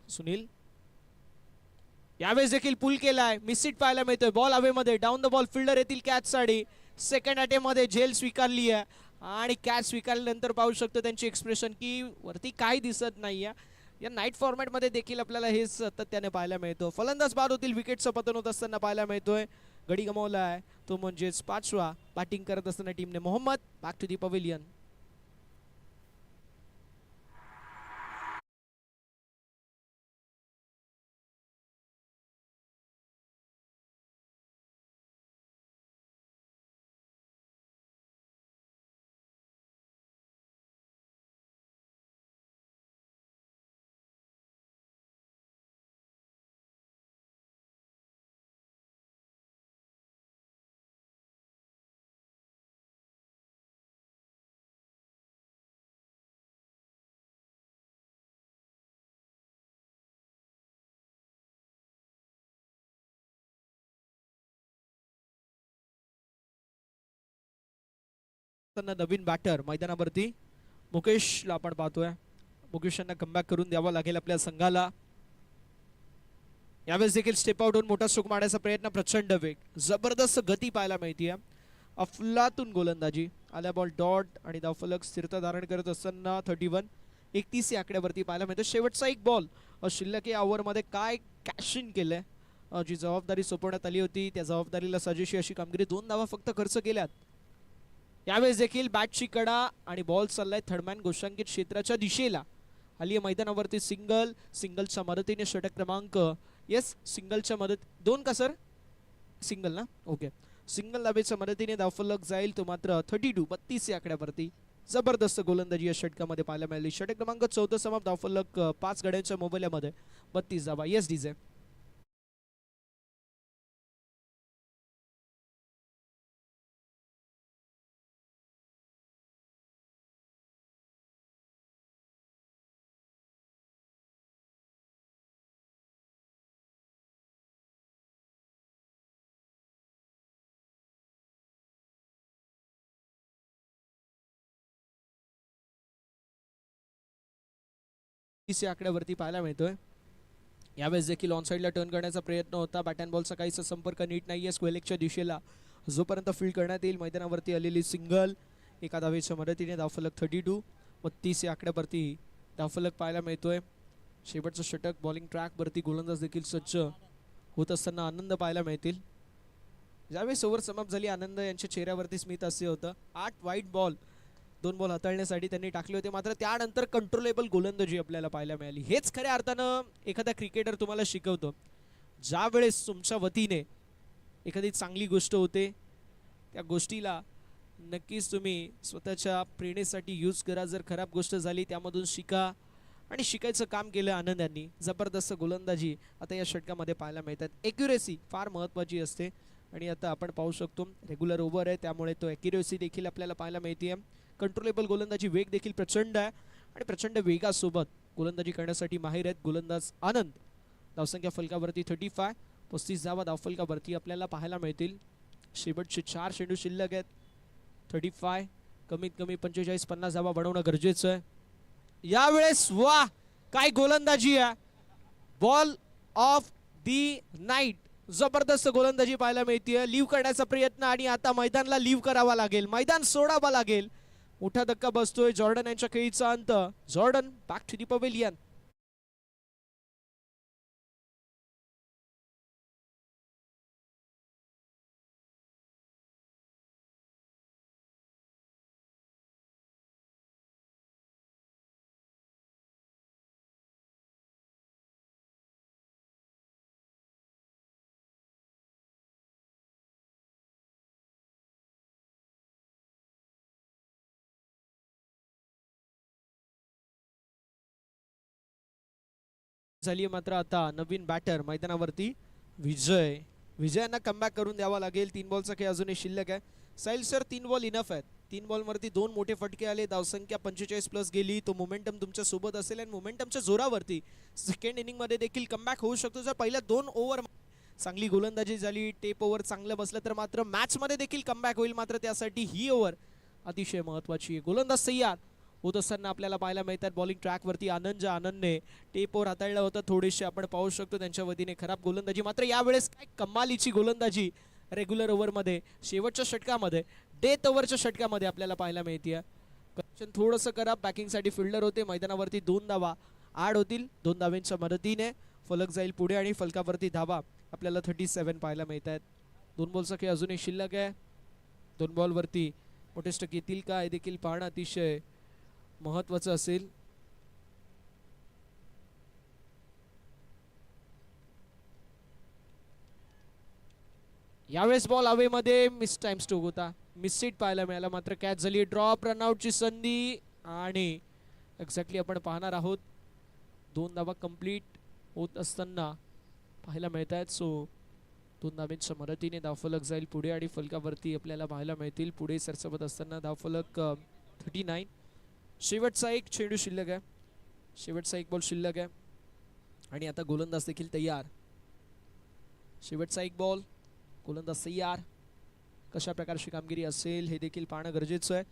Speaker 2: सुनील. यावेळेस देखील पुल केलाय. मिसिट पाहायला मिळतोय. बॉल हवेमध्ये. डाऊन द बॉल फिल्डर येतील कॅच साठी. सेकंड अटेम्प्ट मध्ये झेल स्वीकारली आहे आणि कॅच स्वीकारल्यानंतर पाहू शकतो त्यांची एक्सप्रेशन की वरती काही दिसत नाहीये. या नाईट फॉर्मॅट मध्ये देखील आपल्याला हे सातत्याने पाहायला मिळतो. फलंदाज बाद होतील. विकेटचं पतन होत असताना पाहायला मिळतोय. गडी गमावलाय तो म्हणजेच 5वा. बॅटिंग करत असताना टीमने Mohammed. Back to the pavilion. नवीन बॅटर मैदानावरती मुकेशला आपण पाहतोय. मुकेश यांना कमबॅक करून द्यावा लागेल आपल्या संघाला. यावेळेस देखील स्टेप आउट होऊन मोठा स्ट्रोक मारण्याचा प्रयत्न. प्रचंड वेग, जबरदस्त गती पाहायला मिळते. अफलातून गोलंदाजी. आल्या बॉल डॉट आणि धावफलक स्थिरता धारण करत असताना 31. 31 या आकड्यावरती पाहायला मिळतो. शेवटचा एक बॉल शिल्लक या ओव्हरमध्ये काय कॅश इन केलंय. जी जबाबदारी सोपवण्यात आली होती त्या जबाबदारीला साजेशी अशी कामगिरी. 2 धावा फक्त खर्च केल्यात. यावेळेस देखील बॅटची कडा आणि बॉल चाललाय थर्डमॅन घोषांकित क्षेत्राच्या दिशेला. हल्ली मैदानावरती सिंगलच्या मदतीने षटक क्रमांक सिंगलच्या मदत 2 का सर सिंगल ना ओके. सिंगल धावेच्या मदतीने धावफलक जाईल तो मात्र 32 या आकड्यावरती. जबरदस्त गोलंदाजी या षटकामध्ये पाहायला मिळाली. षटक क्रमांक 14 समाप्त. धावफलक 5 गड्यांच्या मोबाईलमध्ये 32 धावा. Yes DJ. या आकड्यावरती पाहायला मिळतोय. यावेळेस देखील ऑन साईडला टर्न करण्याचा प्रयत्न होता. बॅट अँड बॉलचा काहीच संपर्क नीट नाहीये स्क्वेलेकच्या दिशेला. जोपर्यंत फील्ड करण्यात येईल मैदानावरती आलेली सिंगल. एका धावेच्या मदतीने धावफलक 32. 32 या आकड्यावरती धावफलक पाहायला मिळतोय. शेवटचं षटक बॉलिंग ट्रॅक वरती गोलंदाज देखील सज्ज होत असताना आनंद पाहायला मिळतील. ज्यावेळेस ओव्हर समाप्त झाली आनंद यांच्या चेहऱ्यावरती स्मित असे होतं. 8 वाईट बॉल 2 बॉल हाताळण्यासाठी त्यांनी टाकले होते. मात्र त्यानंतर कंट्रोलेबल गोलंदाजी आपल्याला पाहायला मिळाली. हेच खऱ्या अर्थानं एखादा क्रिकेटर तुम्हाला शिकवतो. ज्या वेळेस तुमच्या वतीने एखादी चांगली गोष्ट होते त्या गोष्टीला नक्कीच तुम्ही स्वतःच्या प्रेरणेसाठी यूज करा. जर खराब गोष्ट झाली त्यामधून शिका आणि शिकायचं काम केलं आनंद यांनी. जबरदस्त गोलंदाजी आता या षटकामध्ये पाहायला मिळतात. एक्युरेसी फार महत्त्वाची असते आणि आता आपण पाहू शकतो रेग्युलर ओव्हर आहे त्यामुळे तो एक्युरेसी देखील आपल्याला पाहायला मिळते. कंट्रोलेबल गोलंदाजी. वेग देखील प्रचंड आहे आणि प्रचंड वेगासोबत गोलंदाजी करण्यासाठी माहिर आहेत गोलंदाज आनंद. धावसंख्या फलकावरती 35. 35 धावा धावफलकावरती आपल्याला पाहायला मिळतील. शेवटचे 4 चेंडू शिल्लक आहेत. 35 कमीत कमी 45-50 धावा बनवणं गरजेचं आहे. यावेळेस वा काय गोलंदाजी आहे. Ball of the night. जबरदस्त गोलंदाजी पाहायला मिळते. लीव करण्याचा प्रयत्न आणि आता मैदानला लीव करावा लागेल. मैदान सोडावा लागेल. मोठा धक्का बसतोय. जॉर्डन यांच्या खेळीचा अंत. Jordan back to the pavilion. झाली मात्र आता नवीन बॅटर मैदानावरती विजयांना कमबॅक करून द्यावा लागेल. 3 बॉलचा खेळ अजूनही शिल्लक आहे. साहिल सर 3 बॉल इनफ आहेत. 3 बॉलवरती 2 मोठे फटके आले, धावसंख्या 45 प्लस गेली. तो मोमेंटम तुमच्या सोबत असेल आणि मोमेंटमच्या जोरावरती सेकंड इनिंगमध्ये देखील कमबॅक होऊ शकतो. जर पहिल्या 2 ओव्हर चांगली गोलंदाजी झाली, टेप ओव्हर चांगलं बसलं तर मात्र मॅचमध्ये देखील कमबॅक होईल. मात्र त्यासाठी ही ओव्हर अतिशय महत्त्वाची आहे. गोलंदाज तयार होत असताना आपल्याला पाहायला मिळतात बॉलिंग ट्रॅकवरती आनंदने टेप ओव्हर हाताळलं होतं. थोडेसे आपण पाहू शकतो त्यांच्या वतीने खराब गोलंदाजी. मात्र यावेळेस काय कमालीची गोलंदाजी रेग्युलर ओव्हरमध्ये शेवटच्या षटकामध्ये डेथ ओव्हरच्या षटकामध्ये आपल्याला पाहायला मिळते. कनेक्शन थोडंसं खराब, बॅकिंगसाठी फिल्डर होते. मैदानावरती 2 धावा आड होतील. 2 धावांच्या मदतीने फलक जाईल पुढे आणि फलकावरती धावा आपल्याला 37 पाहायला मिळत आहेत. 2 बॉलचा खेळ अजूनही शिल्लक आहे. 2 बॉलवरती मोठे स्टक येतील का हे देखील पाहणं अतिशय महत्त्वाचं असेल. यावेळेस बॉल हवेमध्ये मिस टाइम स्ट्रोक होता, मिस सीट पाहायला मिळाला. मात्र कॅच झाली, ड्रॉप रनआउटची संधी आणि एक्झॅक्टली आपण पाहणार आहोत 2 धावा कंप्लीट होत असताना पाहायला मिळत आहेत. सो 2 धावांच्या मदतीने धावफलक जाईल पुढे आणि फलकावरती आपल्याला पाहायला मिळतील पुढे सरसवत असताना धावफलक 39. शेवटचा एक चेंडू शिल्लक आहे, शेवटचा एक बॉल शिल्लक आहे आणि आता गोलंदाज देखील तयार. शेवटचा एक बॉल, गोलंदाज तयार. कशा प्रकारची कामगिरी असेल हे देखील पाहणं गरजेचं आहे.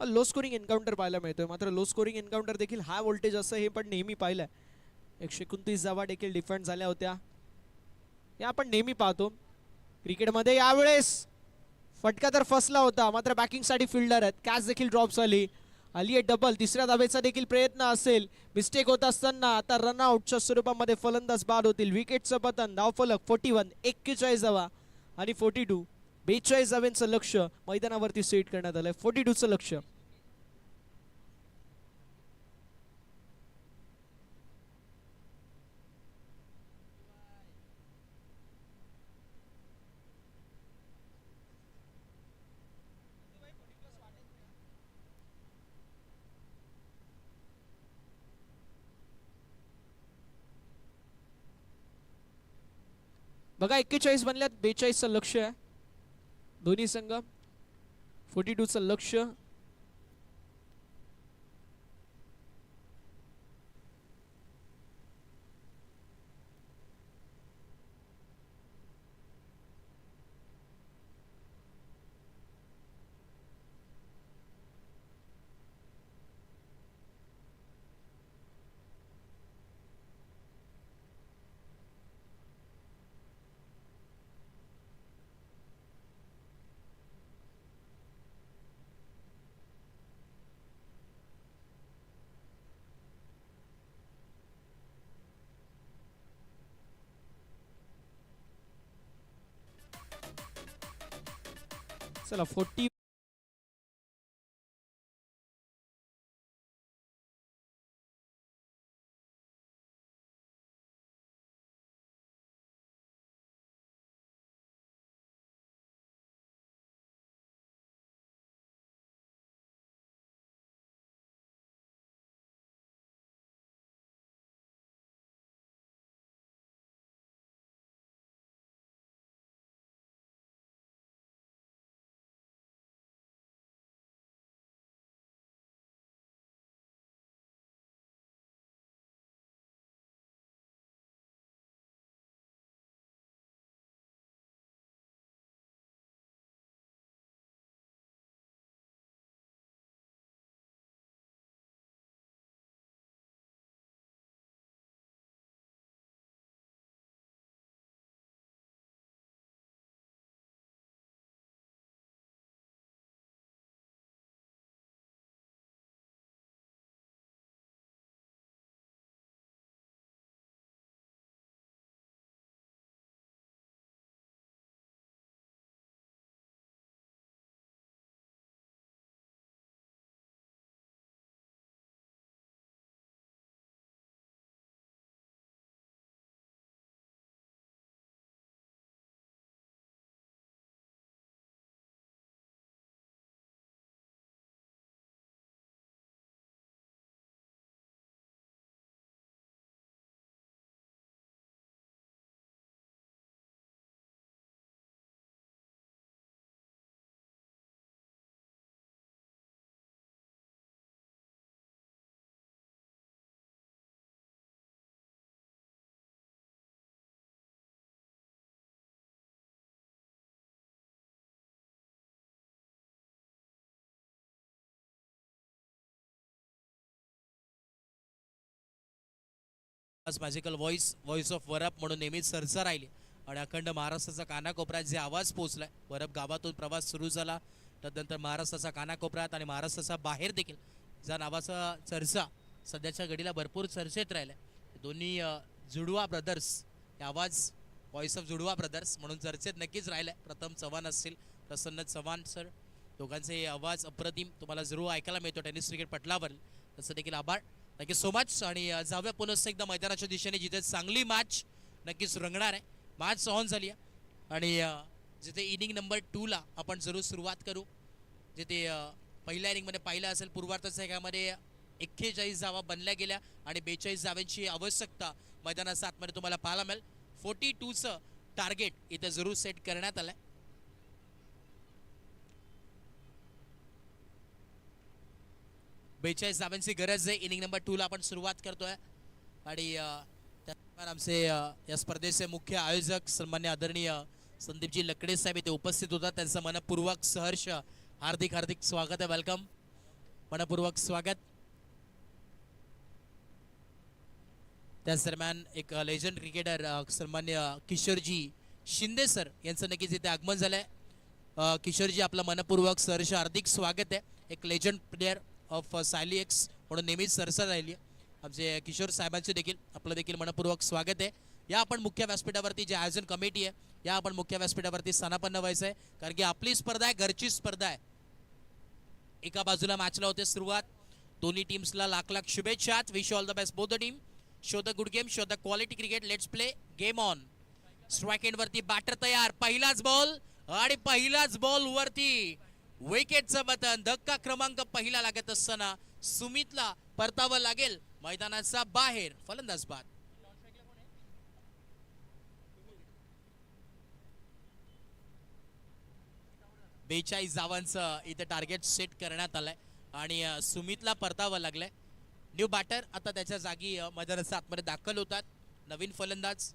Speaker 2: लो स्कोरिंग एन्काउंटर पाहायला मिळतोय. मात्र लो स्कोरिंग एन्काउंटर देखील हाय व्होल्टेज असं हे पण नेहमी पाहिलंय. 129 धावा देखील डिफेंड झाल्या होत्या, हे आपण नेहमी पाहतो क्रिकेटमध्ये. यावेळेस फटका तर फसला होता, मात्र बॅकिंगसाठी फिल्डर आहेत. कॅच देखील ड्रॉप झाली, आली आहे डबल. तिसऱ्या धावेचा देखील प्रयत्न असेल, मिस्टेक होत असताना आता रनआउटच्या स्वरूपामध्ये फलंदाज बाद होतील. विकेटचं पतन, धावफलक 41, 41 धावा आणि 42, 42 धावांचं लक्ष मैदानावरती सेट करण्यात आलंय. 42चं लक्ष. बघा 41 बनल्यात, 42चं लक्ष आहे दोन्ही संघ. 42चं लक्ष. चला 40
Speaker 1: मॅजिकल व्हॉइस ऑफ वरप म्हणून नेहमीच सरसा राहिली आणि अखंड महाराष्ट्राचा कानाकोपऱ्यात जे आवाज पोहोचलाय, वरप गावातून प्रवास सुरू झाला, त्यानंतर महाराष्ट्राचा कानाकोपऱ्यात आणि महाराष्ट्राचा बाहेर देखील ज्या नावाचा चर्चा सध्याच्या घडीला भरपूर चर्चेत राहिलाय. दोन्ही जुडवा ब्रदर्स हे आवाज व्हॉइस ऑफ जुडवा ब्रदर्स म्हणून चर्चेत नक्कीच राहिलाय. प्रथम चव्हाण असतील, प्रसन्न चव्हाण सर, दोघांचे आवाज अप्रतिम तुम्हाला जरूर ऐकायला मिळतो टेनिस क्रिकेट पटलावर. तसं देखील आभार, थँक्यू सो मच. आणि जाऊया पुन्हा एकदा मैदानाच्या दिशेने जिथे चांगली मॅच नक्कीच रंगणार आहे. मॅच ऑन झाली आहे आणि जिथे इनिंग नंबर 2 ला आपण जरूर सुरुवात करू. जिथे पहिल्या इनिंगमध्ये पाहिलं असेल पूर्वार्धाच्या ह्यामध्ये 41 धावा बनल्या गेल्या आणि 42 धावांची आवश्यकता मैदानाच्या आतमध्ये तुम्हाला पाहायला मिळेल. 42चं टार्गेट इथे जरूर सेट करण्यात आलंय. बेचाळीस धावांची गरज आहे. इनिंग नंबर 2 ला आपण सुरुवात करतोय आणि आमचे या स्पर्धेचे मुख्य आयोजक सन्मान्य आदरणीय संदीपजी लकडे साहेब इथे उपस्थित होतात. त्यांचं मनपूर्वक सहर्ष हार्दिक हार्दिक स्वागत आहे. वेलकम, मनपूर्वक स्वागत. त्याच दरम्यान एक लेजंड क्रिकेटर सन्मान्य किशोरजी शिंदे सर यांचं नक्कीच इथे आगमन झालंय. किशोरजी आपलं मनपूर्वक सहर्ष हार्दिक स्वागत आहे. एक legend player of Sayali x म्हणून नेहमीच सरसा राहिली आमचे किशोर साहेबांचे देखील आपलं देखील मनपूर्वक स्वागत आहे. या आपण मुख्य व्यासपीठावरती जे आयोजन कमिटी आहे या आपण मुख्य व्यासपीठावरती स्थानापन्न व्हायचं आहे, कारण की आपली स्पर्धा आहे, घरची स्पर्धा आहे. एका बाजूला मॅचला होते सुरुवात. दोन्ही टीम्सला लाख लाख शुभेच्छा. Wish all the best both the team. Show the good game, show the quality cricket. Let's play game on. Strike end वरती बॅटर तयार. पहिलाच बॉल आणि पहिलाच बॉल वरती विकेटचं बटन. धक्का क्रमांक पहिला लागत असताना सुमितला परतावं लागेल मैदानाचा बाहेर. फलंदाज बाद. बेचाळीस धावांचं इथे टार्गेट सेट करण्यात आलंय आणि सुमितला परतावं लागलंय. न्यू बॅटर आता त्याच्या जागी मैदानाच्या आतमध्ये दाखल होतात. नवीन फलंदाज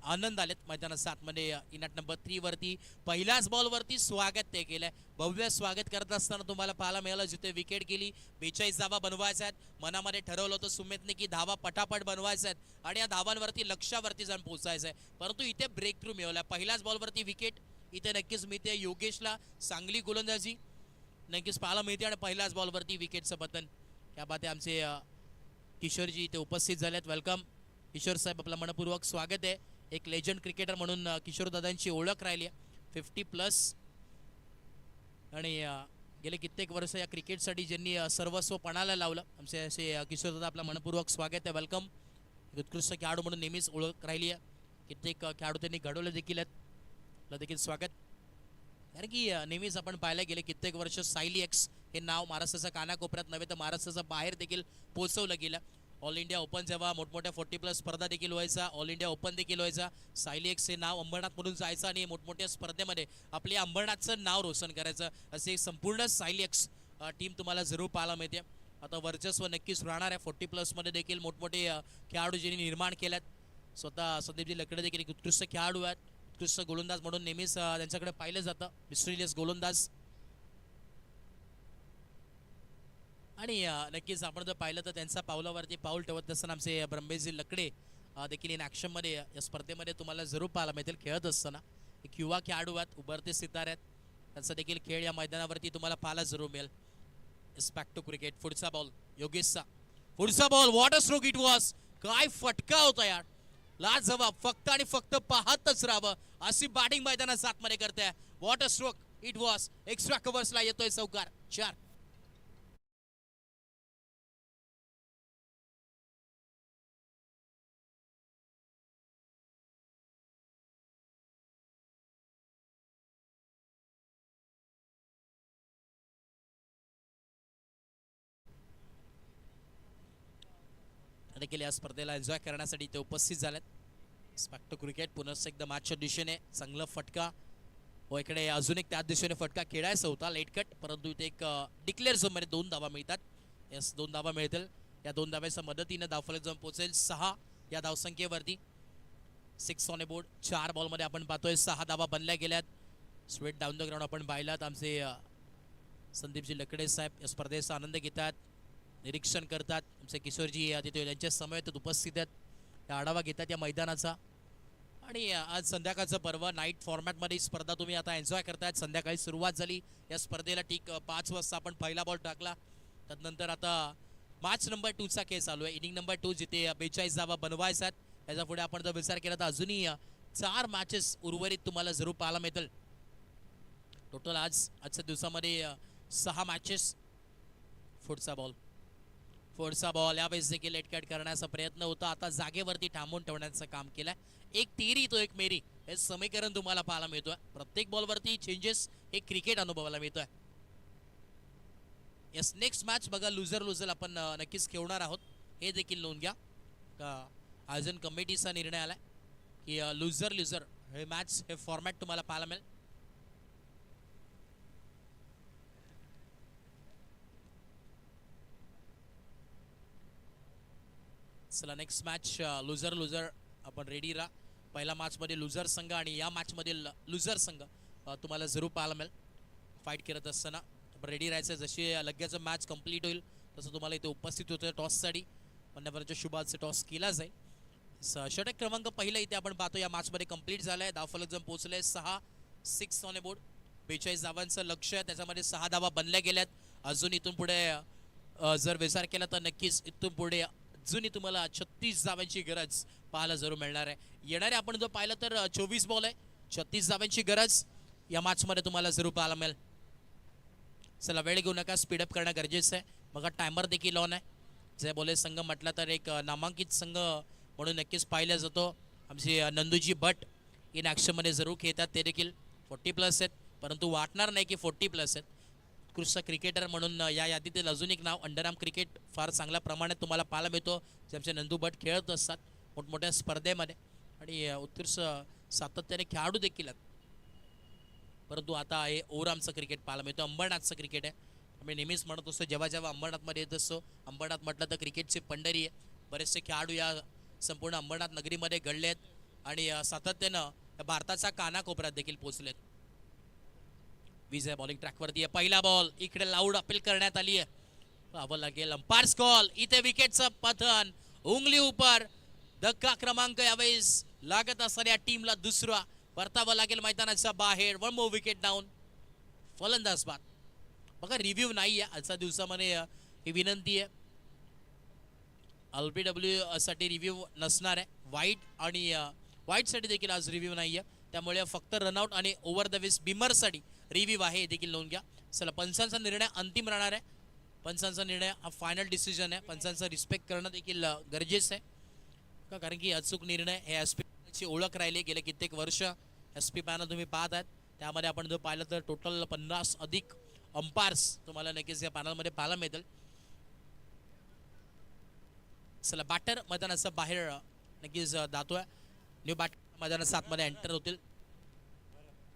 Speaker 1: आनंद आलेत मैदानाच्या आतमध्ये. इनॅट नंबर 3 वरती पहिल्याच बॉल वरती स्वागत ते केलंय. भव्य स्वागत करत असताना तुम्हाला पाहायला मिळालं जिथे विकेट गेली. 42 धावा बनवायच्या आहेत. मनामध्ये ठरवलं होतं सुमितने की धावा पटापट बनवायच्या आहेत आणि या धावांवरती लक्षावरती जाऊन पोहोचायचं आहे, परंतु इथे ब्रेक थ्रू मिळवला. पहिल्याच बॉलवरती विकेट इथे नक्कीच मिळते. योगेशला चांगली गोलंदाजी नक्कीच पाहायला मिळते आणि पहिल्याच बॉलवरती विकेटचं पतन. या बाते आमचे किशोरजी इथे उपस्थित झालेत. वेलकम किशोर साहेब, आपलं मनपूर्वक स्वागत आहे. एक लेजंड क्रिकेटर म्हणून किशोर दादांची ओळख राहिली आहे. 50+ आणि गेले कित्येक वर्ष या क्रिकेटसाठी ज्यांनी सर्वस्व पणाला लावलं आमचे असे किशोर दादा, आपलं मनपूर्वक स्वागत आहे. वेलकम. उत्कृष्ट खेळाडू म्हणून नेहमीच ओळख राहिली आहे. कित्येक खेळाडू त्यांनी घडवले देखील आहेत. आपलं देखील स्वागत. कारण की नेहमीच आपण पाहायला गेले कित्येक वर्ष सायली एक्स हे नाव महाराष्ट्राच्या कानाकोपऱ्यात नव्हे तर महाराष्ट्राच्या बाहेर देखील पोहोचवलं गेलं. ऑल इंडिया ओपन जेव्हा मोठमोठ्या 40+ स्पर्धा देखील व्हायचा, ऑल इंडिया ओपन देखील व्हायचा, सायली एक्स हे नाव अंबरनाथमधून जायचं आणि मोठमोठ्या स्पर्धेमध्ये आपल्या अंबरनाथचं नाव रोशन करायचं. असे संपूर्ण सायली एक्स टीम तुम्हाला जरूर पाहायला मिळते. आता वर्चस्व नक्कीच राहणार आहे. 40+ मध्ये देखील मोठमोठे खेळाडू ज्यांनी निर्माण केल्यात. स्वतः संदीपजी लकडे देखील एक उत्कृष्ट खेळाडू आहेत. उत्कृष्ट गोलंदाज म्हणून नेहमीच त्यांच्याकडे पाहिलं जातं. मिस्ट्रिलियस गोलंदाज. आणि नक्कीच आपण जर पाहिलं तर त्यांचा पावलावरती पाऊल ठेवत असताना आमचे ब्रह्मेशजी लकडे देखील इन ॲक्शनमध्ये या स्पर्धेमध्ये तुम्हाला जरूर पाहायला मिळतील. खेळत असताना एक युवा खेळाडू आहेत, उभरते सितारे आहेत. त्यांचा देखील खेळ या मैदानावरती तुम्हाला पाहायला जरूर मिळेल. इस्पॅक्ट टू क्रिकेट. पुढचा बॉल योगेशचा. पुढचा ball water stroke it was. काय फटका होता यार. लाजवाब. फक्त आणि फक्त पाहतच राहावं अशी बॅटिंग मैदानात आतमध्ये करते. What a stroke it was. Extra कव्हर्सला येतोय चौकार. 4. देखील या स्पर्धेला एन्जॉय करण्यासाठी ते उपस्थित झालेत. स्पॅक्ट क्रिकेट पुन्हा एकदा मॅचच्या दिशेने चांगला फटका व इकडे अजून एक त्याच दिशेने फटका खेळायचा होता लेट कट, परंतु इथे एक डिक्लेअर झोनमध्ये 2 धावा मिळतात. यस 2 धावा मिळतील. या 2 धाव्याच्या मदतीने धावफलक जाऊन पोहोचेल 6 या धावसंख्येवरती. 6 ऑन ए बोर्ड. 4 बॉलमध्ये आपण पाहतोय 6 धावा बनल्या गेल्यात. स्वेट डाऊन द ग्राउंड आपण पाहिलात. आमचे संदीपजी लकडे साहेब या स्पर्धेचा आनंद घेतात. निरीक्षण करतात. आमचे किशोरजी तिथे त्यांच्या समवेत उपस्थित आहेत. त्या आढावा घेतात या मैदानाचा. आणि आज संध्याकाळचं पर्व नाईट फॉर्मॅटमध्ये स्पर्धा तुम्ही आता एन्जॉय करतायत. संध्याकाळी सुरुवात झाली या स्पर्धेला. ठीक 5 वाजता आपण पहिला बॉल टाकला. त्यानंतर आता मॅच नंबर 2चा खेळ चालू आहे. इनिंग नंबर 2 जिथे 42 धावा बनवायच्या आहेत. याच्या पुढे आपण जर विचार केला तर अजूनही 4 मॅचेस उर्वरित तुम्हाला जरूर पाहायला मिळतील. टोटल आजच्या दिवसामध्ये 6 मॅचेस. पुढचा बॉल यावेळेस देखील एटकॅट करण्याचा प्रयत्न होता. आता जागेवरती थांबवून ठेवण्याचं काम केलंय. एक तेरी तो एक मेरी हे समीकरण तुम्हाला पाहायला मिळतोय. प्रत्येक बॉलवरती चेंजेस हे क्रिकेट अनुभवायला मिळतोय. यस नेक्स्ट मॅच बघा लुझर आपण नक्कीच खेळणार आहोत. हे देखील नोंद घ्या. आयोजन कमिटीचा निर्णय आलाय की लुझर हे मॅच हे फॉर्मॅट तुम्हाला पाहायला मिळेल. चला नेक्स्ट मॅच लुझर आपण रेडी राहा. पहिल्या मॅचमध्ये लुझर संघ आणि या मॅचमधील लुझर संघ तुम्हाला जरूर पाहायला मिळेल. फाईट करत असताना आपण रेडी राहायचं. जशी लगेच मॅच कंप्लीट होईल तसं तुम्हाला इथे उपस्थित होतं. टॉससाठी मान्यवरांच्या शुभाचे टॉस केला जाईल. षटक क्रमांक पहिला इथे आपण पाहतो या मॅचमध्ये कंप्लीट झालाय. धावफलक जण पोहोचले 6 ऑन बोर्ड. 42 धावांचं लक्ष आहे. त्याच्यामध्ये 6 धावा बनल्या गेल्यात. अजून इथून पुढे जर विचार केला तर नक्कीच इथून पुढे अजूनही तुम्हाला 36 धावांची गरज पाहायला जरूर मिळणार आहे. येणारे आपण जर पाहिलं तर 24 बॉल आहे. 36 धावांची गरज या मॅचमध्ये तुम्हाला जरूर पाहायला मिळेल. चला वेळ घेऊ नका. स्पीडअप करणं गरजेचं आहे. बघा टायमर देखील ऑन आहे. जे बोले संघ म्हटलं तर एक नामांकित संघ म्हणून नक्कीच पाहिला जातो. आमचे नंदूजी भट इन ॲक्शनमध्ये जरूर खेळतात. ते देखील 40+ आहेत. परंतु वाटणार नाही की 40+ आहेत. उत्कृष्ट क्रिकेटर म्हणून या यादीतील अजून एक नाव. अंडरआर्म क्रिकेट फार चांगल्या प्रमाणात तुम्हाला पाहायला मिळतो. जे आमचे नंदू भट खेळत असतात मोठमोठ्या स्पर्धेमध्ये आणि उत्कृष्ट सातत्याने खेळाडू देखील आहेत. परंतु आता हे ओरामचं क्रिकेट पाहायला मिळतं. अंबरनाथचं क्रिकेट आहे. आम्ही नेहमीच म्हणत असतो जेव्हा अंबरनाथमध्ये येत असतो. अंबरनाथ म्हटलं तर क्रिकेटची पंढरी आहे. बरेचसे खेळाडू या संपूर्ण अंबरनाथ नगरीमध्ये घडले आहेत आणि सातत्यानं भारताचा कानाकोपऱ्यात देखील पोहोचलेत. विजय बॉलिंग ट्रॅकवरती आहे. पहिला बॉल इकडे लाऊड अपील करण्यात आली आहे. पाहावं लागेल अंपायर्स कॉल. इथे विकेटचं पतन. उंगली उपर. धक्का क्रमांक यावेळेस लागत असणाऱ्या टीमला दुसरा. परतावं लागेल मैदानाच्या बाहेर. 1 मोर विकेट डाऊन. फलंदाज बाद. बघा रिव्ह्यू नाही आहे आजच्या दिवसामध्ये. ही विनंती आहे. LBW साठी रिव्ह्यू नसणार आहे. वाईटसाठी देखील आज रिव्ह्यू नाही आहे. त्यामुळे फक्त रनआउट आणि ओव्हर द विस बिमरसाठी रिव्ह्यू आहे. हे देखील नोंद घ्या. चला पंचांचा निर्णय अंतिम राहणार आहे. पंचांचा निर्णय हा फायनल डिसिजन आहे. पंचांचा रिस्पेक्ट करणं देखील गरजेचं आहे का कारण की अचूक निर्णय हे SP ओळख राहिली. गेले कित्येक वर्ष SP पॅनल तुम्ही पाहत आहेत. त्यामध्ये आपण जर पाहिलं तर टोटल 50 अधिक अंपायर्स तुम्हाला नक्कीच या पॅनलमध्ये पाहायला मिळतील. चला बॅटर मैदानाचा बाहेर नक्कीच जातोय. न्यू बॅटर मैदानाच्या आतमध्ये एंटर होतील.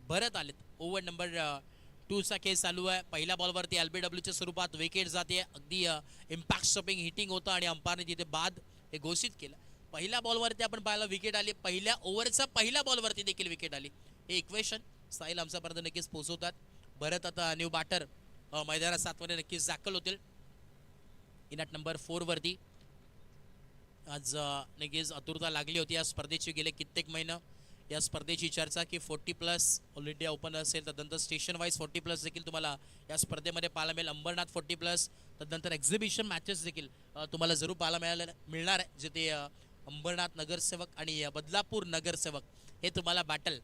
Speaker 1: भरत आलेत. ओव्हर नंबर 2चा खेळ चालू आहे. पहिल्या बॉलवरती LBWच्या स्वरूपात विकेट जाते. अगदी इम्पॅक्ट स्टॉपिंग हिटिंग होतं आणि अंपायरने तिथे बाद हे घोषित केलं. पहिल्या बॉलवरती आपण पाहायला विकेट आली. पहिल्या ओव्हरचा पहिल्या बॉलवरती देखील विकेट आली. हे इक्वेशन साहिल आमच्यापर्यंत नक्कीच पोहोचवतात. भरत आता न्यू बॅटर मैदानात 7मध्ये नक्कीच दाखल होतील. इनॅट नंबर 4 वरती आज नक्कीच आतुरता लागली होती या स्पर्धेची. गेले कित्येक महिना या स्पर्धेची चर्चा की 40+ ऑल इंडिया ओपन असेल. त्यानंतर स्टेशन वाईज 40+ देखील तुम्हाला या स्पर्धेमध्ये पाहायला मिळेल. अंबरनाथ 40+. त्यानंतर एक्झिबिशन मॅचेस देखील तुम्हाला जरूर पाहायला मिळणार आहे. जिथे अंबरनाथ नगरसेवक आणि बदलापूर नगरसेवक हे तुम्हाला बॅटल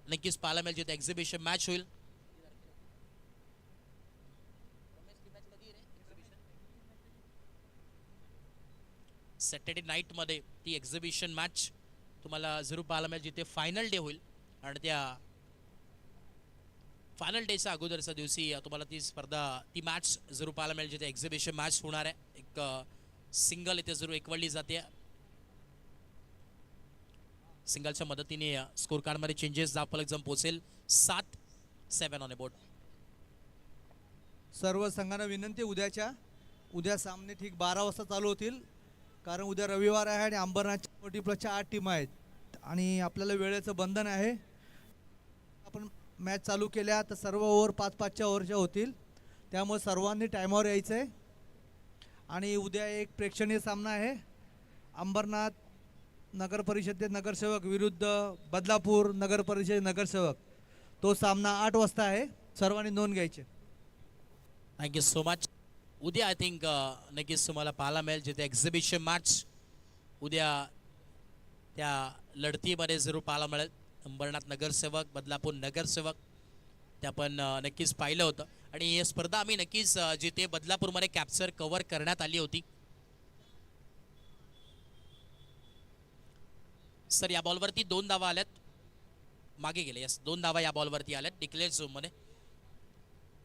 Speaker 1: नक्कीच पाहायला मिळेल. जिथे एक्झिबिशन मॅच होईल. सॅटर्डे नाईटमध्ये ती एक्झिबिशन मॅच तुम्हाला जरूर पाहायला मिळेल. जिथे फायनल डे होईल आणि त्या फायनल डेच्या अगोदरच्या दिवशी तुम्हाला ती मॅच जरूर पाहायला मिळेल. जिथे एक्झिबिशन मॅच होणार आहे. एक सिंगल इथे जरूर एकवडली जाते. सिंगलच्या मदतीने स्कोर कार्डमध्ये चेंजेस धावफलक जम पोहोचेल. 7 ऑन बोर्ड.
Speaker 3: सर्व संघांना विनंती उद्या सामने ठीक 12 वाजता चालू होतील. कारण उद्या रविवार आहे आणि अंबरनाथच्या 40+च्या 8 टीम आहेत आणि आपल्याला वेळेचं बंधन आहे. आपण मॅच चालू केल्या तर सर्व ओव्हर 5-5च्या ओव्हरच्या होतील. त्यामुळे सर्वांनी टायमावर यायचं आहे. आणि उद्या एक प्रेक्षणीय सामना आहे, अंबरनाथ नगर परिषदेचे नगरसेवक विरुद्ध बदलापूर नगर परिषद नगरसेवक. तो सामना 8 वाजता आहे, सर्वांनी नोंद घ्यायची.
Speaker 1: Thank you so much. उद्या आय थिंक नक्कीच तुम्हाला पाहायला मिळेल जिथे एक्झिबिशन मॅच उद्या त्या लढतीमध्ये जरूर पाहायला मिळेल. अंबरनाथ नगरसेवक बदलापूर नगरसेवक ते आपण नक्कीच पाहिलं होतं आणि ही स्पर्धा आम्ही नक्कीच जिथे बदलापूरमध्ये कॅप्चर कव्हर करण्यात आली होती. सर या बॉलवरती 2 धावा आल्यात, मागे गेले. यस 2 धावा या बॉलवरती आल्यात डिक्लेअर झोनमध्ये.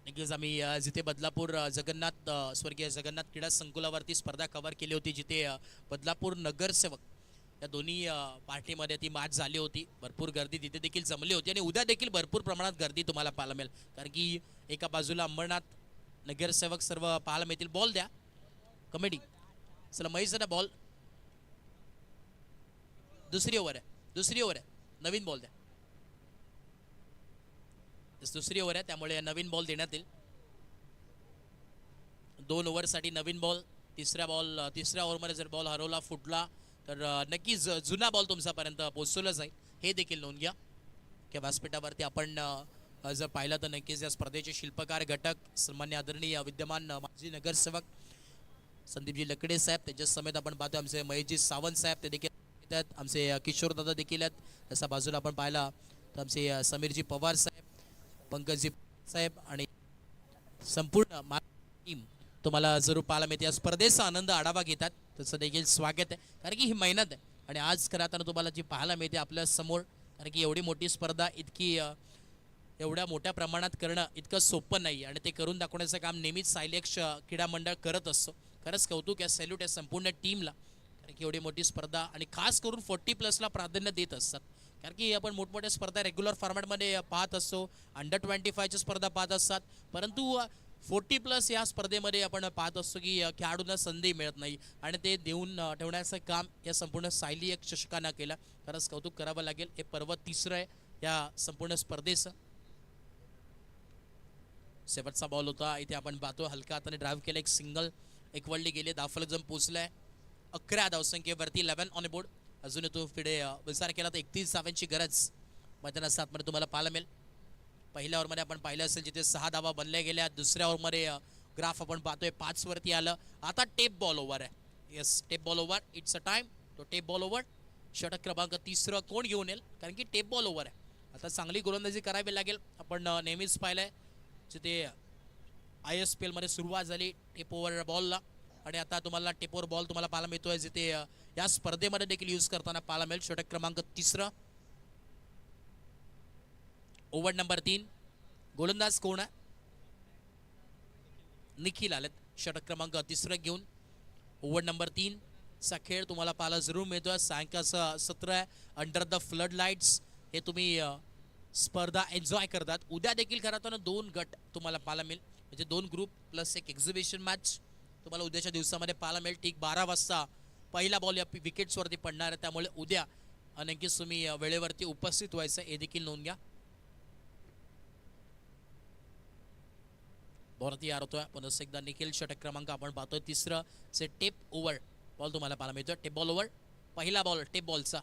Speaker 1: नक्कीच आम्ही जिथे बदलापूर जगन्नाथ स्वर्गीय जगन्नाथ क्रीडा संकुलावरती स्पर्धा कव्हर केली होती, जिथे बदलापूर नगरसेवक या दोन्ही पार्टीमध्ये ती मॅच झाली होती. भरपूर गर्दी तिथे देखील जमली होती आणि उद्या देखील भरपूर प्रमाणात गर्दी तुम्हाला पाहायला मिळेल, कारण की एका बाजूला अंबरनाथ नगरसेवक सर्व पाहायला मिळतील. बॉल द्या कमेडी. चला महेश जरा बॉल. दुसरी ओव्हर आहे, नवीन बॉल द्या. दुसरी ओव्हर आहे त्यामुळे नवीन बॉल देण्यात येईल. 2 ओव्हरसाठी नवीन बॉल. तिसऱ्या ओव्हरमध्ये जर बॉल हरवला फुटला तर नक्कीच जुना बॉल तुमच्यापर्यंत पोहोचवला जाईल, हे देखील नोंद घ्या. किंवा व्यासपीठावरती आपण जर पाहिलं तर नक्कीच या स्पर्धेचे शिल्पकार घटक सन्मान्य आदरणीय विद्यमान माजी नगरसेवक संदीपजी लकडे साहेब, त्याच्या समेत आपण पाहतो आमचे महेशजी सावंत साहेब ते देखील आहेत, आमचे किशोर दादा देखील आहेत. तसा बाजूला आपण पाहिला तर आमचे समीरजी पवार साहेब, पंकजजी साहेब आणि संपूर्ण टीम तुम्हाला जरूर पाहायला मिळते. या स्पर्धेचा आनंद आढावा घेतात त्याचं देखील स्वागत आहे, कारण की ही मेहनत आहे आणि आज करताना तुम्हाला जी पाहायला मिळते आपल्या समोर, कारण की एवढी मोठी स्पर्धा इतकी एवढ्या मोठ्या प्रमाणात करणं इतकं सोपं नाही आणि ते करून दाखवण्याचं काम नेहमीच सायलेक्स क्रीडा मंडळ करत असतो. खरंच कौतुक आहे, सॅल्यूट आहे संपूर्ण टीमला, कारण की एवढी मोठी स्पर्धा आणि खास करून 40+ प्राधान्य देत असतात. कारण की आपण मोठमोठ्या स्पर्धा रेग्युलर फॉर्मॅटमध्ये पाहत असतो, अंडर-25च्या स्पर्धा पाहत असतात, परंतु 40+ या स्पर्धेमध्ये आपण पाहत असतो की खेळाडूंना संधी मिळत नाही आणि ते देऊन ठेवण्याचं काम या संपूर्ण सायली एक चषकानं केलं. खरंच कौतुक करावं लागेल. हे पर्व 3रं आहे या संपूर्ण स्पर्धेचं. शेवटचा बॉल होता इथे आपण पाहतो, हलका हाताने ड्राईव्ह केलं, एक सिंगल, एक वळली गेली, दाफलक पोचलाय 11 धावसंख्येवरती, 11 ऑन बोर्ड. अजून तो पुढे विचार केला तर 31 धावांची गरज मैदानात 7 मध्ये तुम्हाला पाहायला मिळेल. पहिल्या ओव्हरमध्ये आपण पाहिलं असेल जिथे 6 धावा बनल्या गेल्या. दुसऱ्या ओव्हरमध्ये ग्राफ आपण पाहतोय 5 वरती आलं. आता टेप बॉल ओव्हर आहे. Yes tape ball over, it's a time. तो टेप बॉल ओव्हर षटक क्रमांक 3 कोण घेऊन येईल, कारण की टेप बॉल ओव्हर आहे. आता चांगली गोलंदाजी करावी लागेल. आपण नेहमीच पाहिलंय जिथे ISPL मध्ये सुरुवात झाली टेप ओव्हर बॉलला आणि आता तुम्हाला टेप ओव्हर बॉल तुम्हाला पाहायला मिळतोय जिथे या स्पर्धेमध्ये देखील यूज करताना पाहायला मिळेल. षटक क्रमांक 3 ओव्हर नंबर 3. गोलंदाज कोण आहे? निखिल आलेत षटक क्रमांक 3 घेऊन. ओव्हर नंबर 3 चा खेळ तुम्हाला पाहायला जरूर मिळतोय. सायंकाळचं सत्र आहे, अंडर द फ्लड लाईट्स. हे तुम्ही स्पर्धा एन्जॉय करतात. उद्या देखील खरं तर 2 गट तुम्हाला पाहायला मिळेल, म्हणजे 2 ग्रुप प्लस एक एक्झिबिशन मॅच तुम्हाला उद्याच्या दिवसामध्ये पाहायला मिळेल. ठीक 12 वाजता पहिला बॉल या विकेट्सवरती पडणार आहे, त्यामुळे उद्या नक्कीच तुम्ही वेळेवरती उपस्थित व्हायचं हे देखील नोंद घ्या. बॉल तयार होतोय पुन्हा एकदा निखिल. षटक क्रमांक आपण पाहतोय 3 चे टेप ओव्हर बॉल तुम्हाला पाहायला मिळतोय. टेप बॉल ओव्हर पहिला बॉल टेप बॉलचा.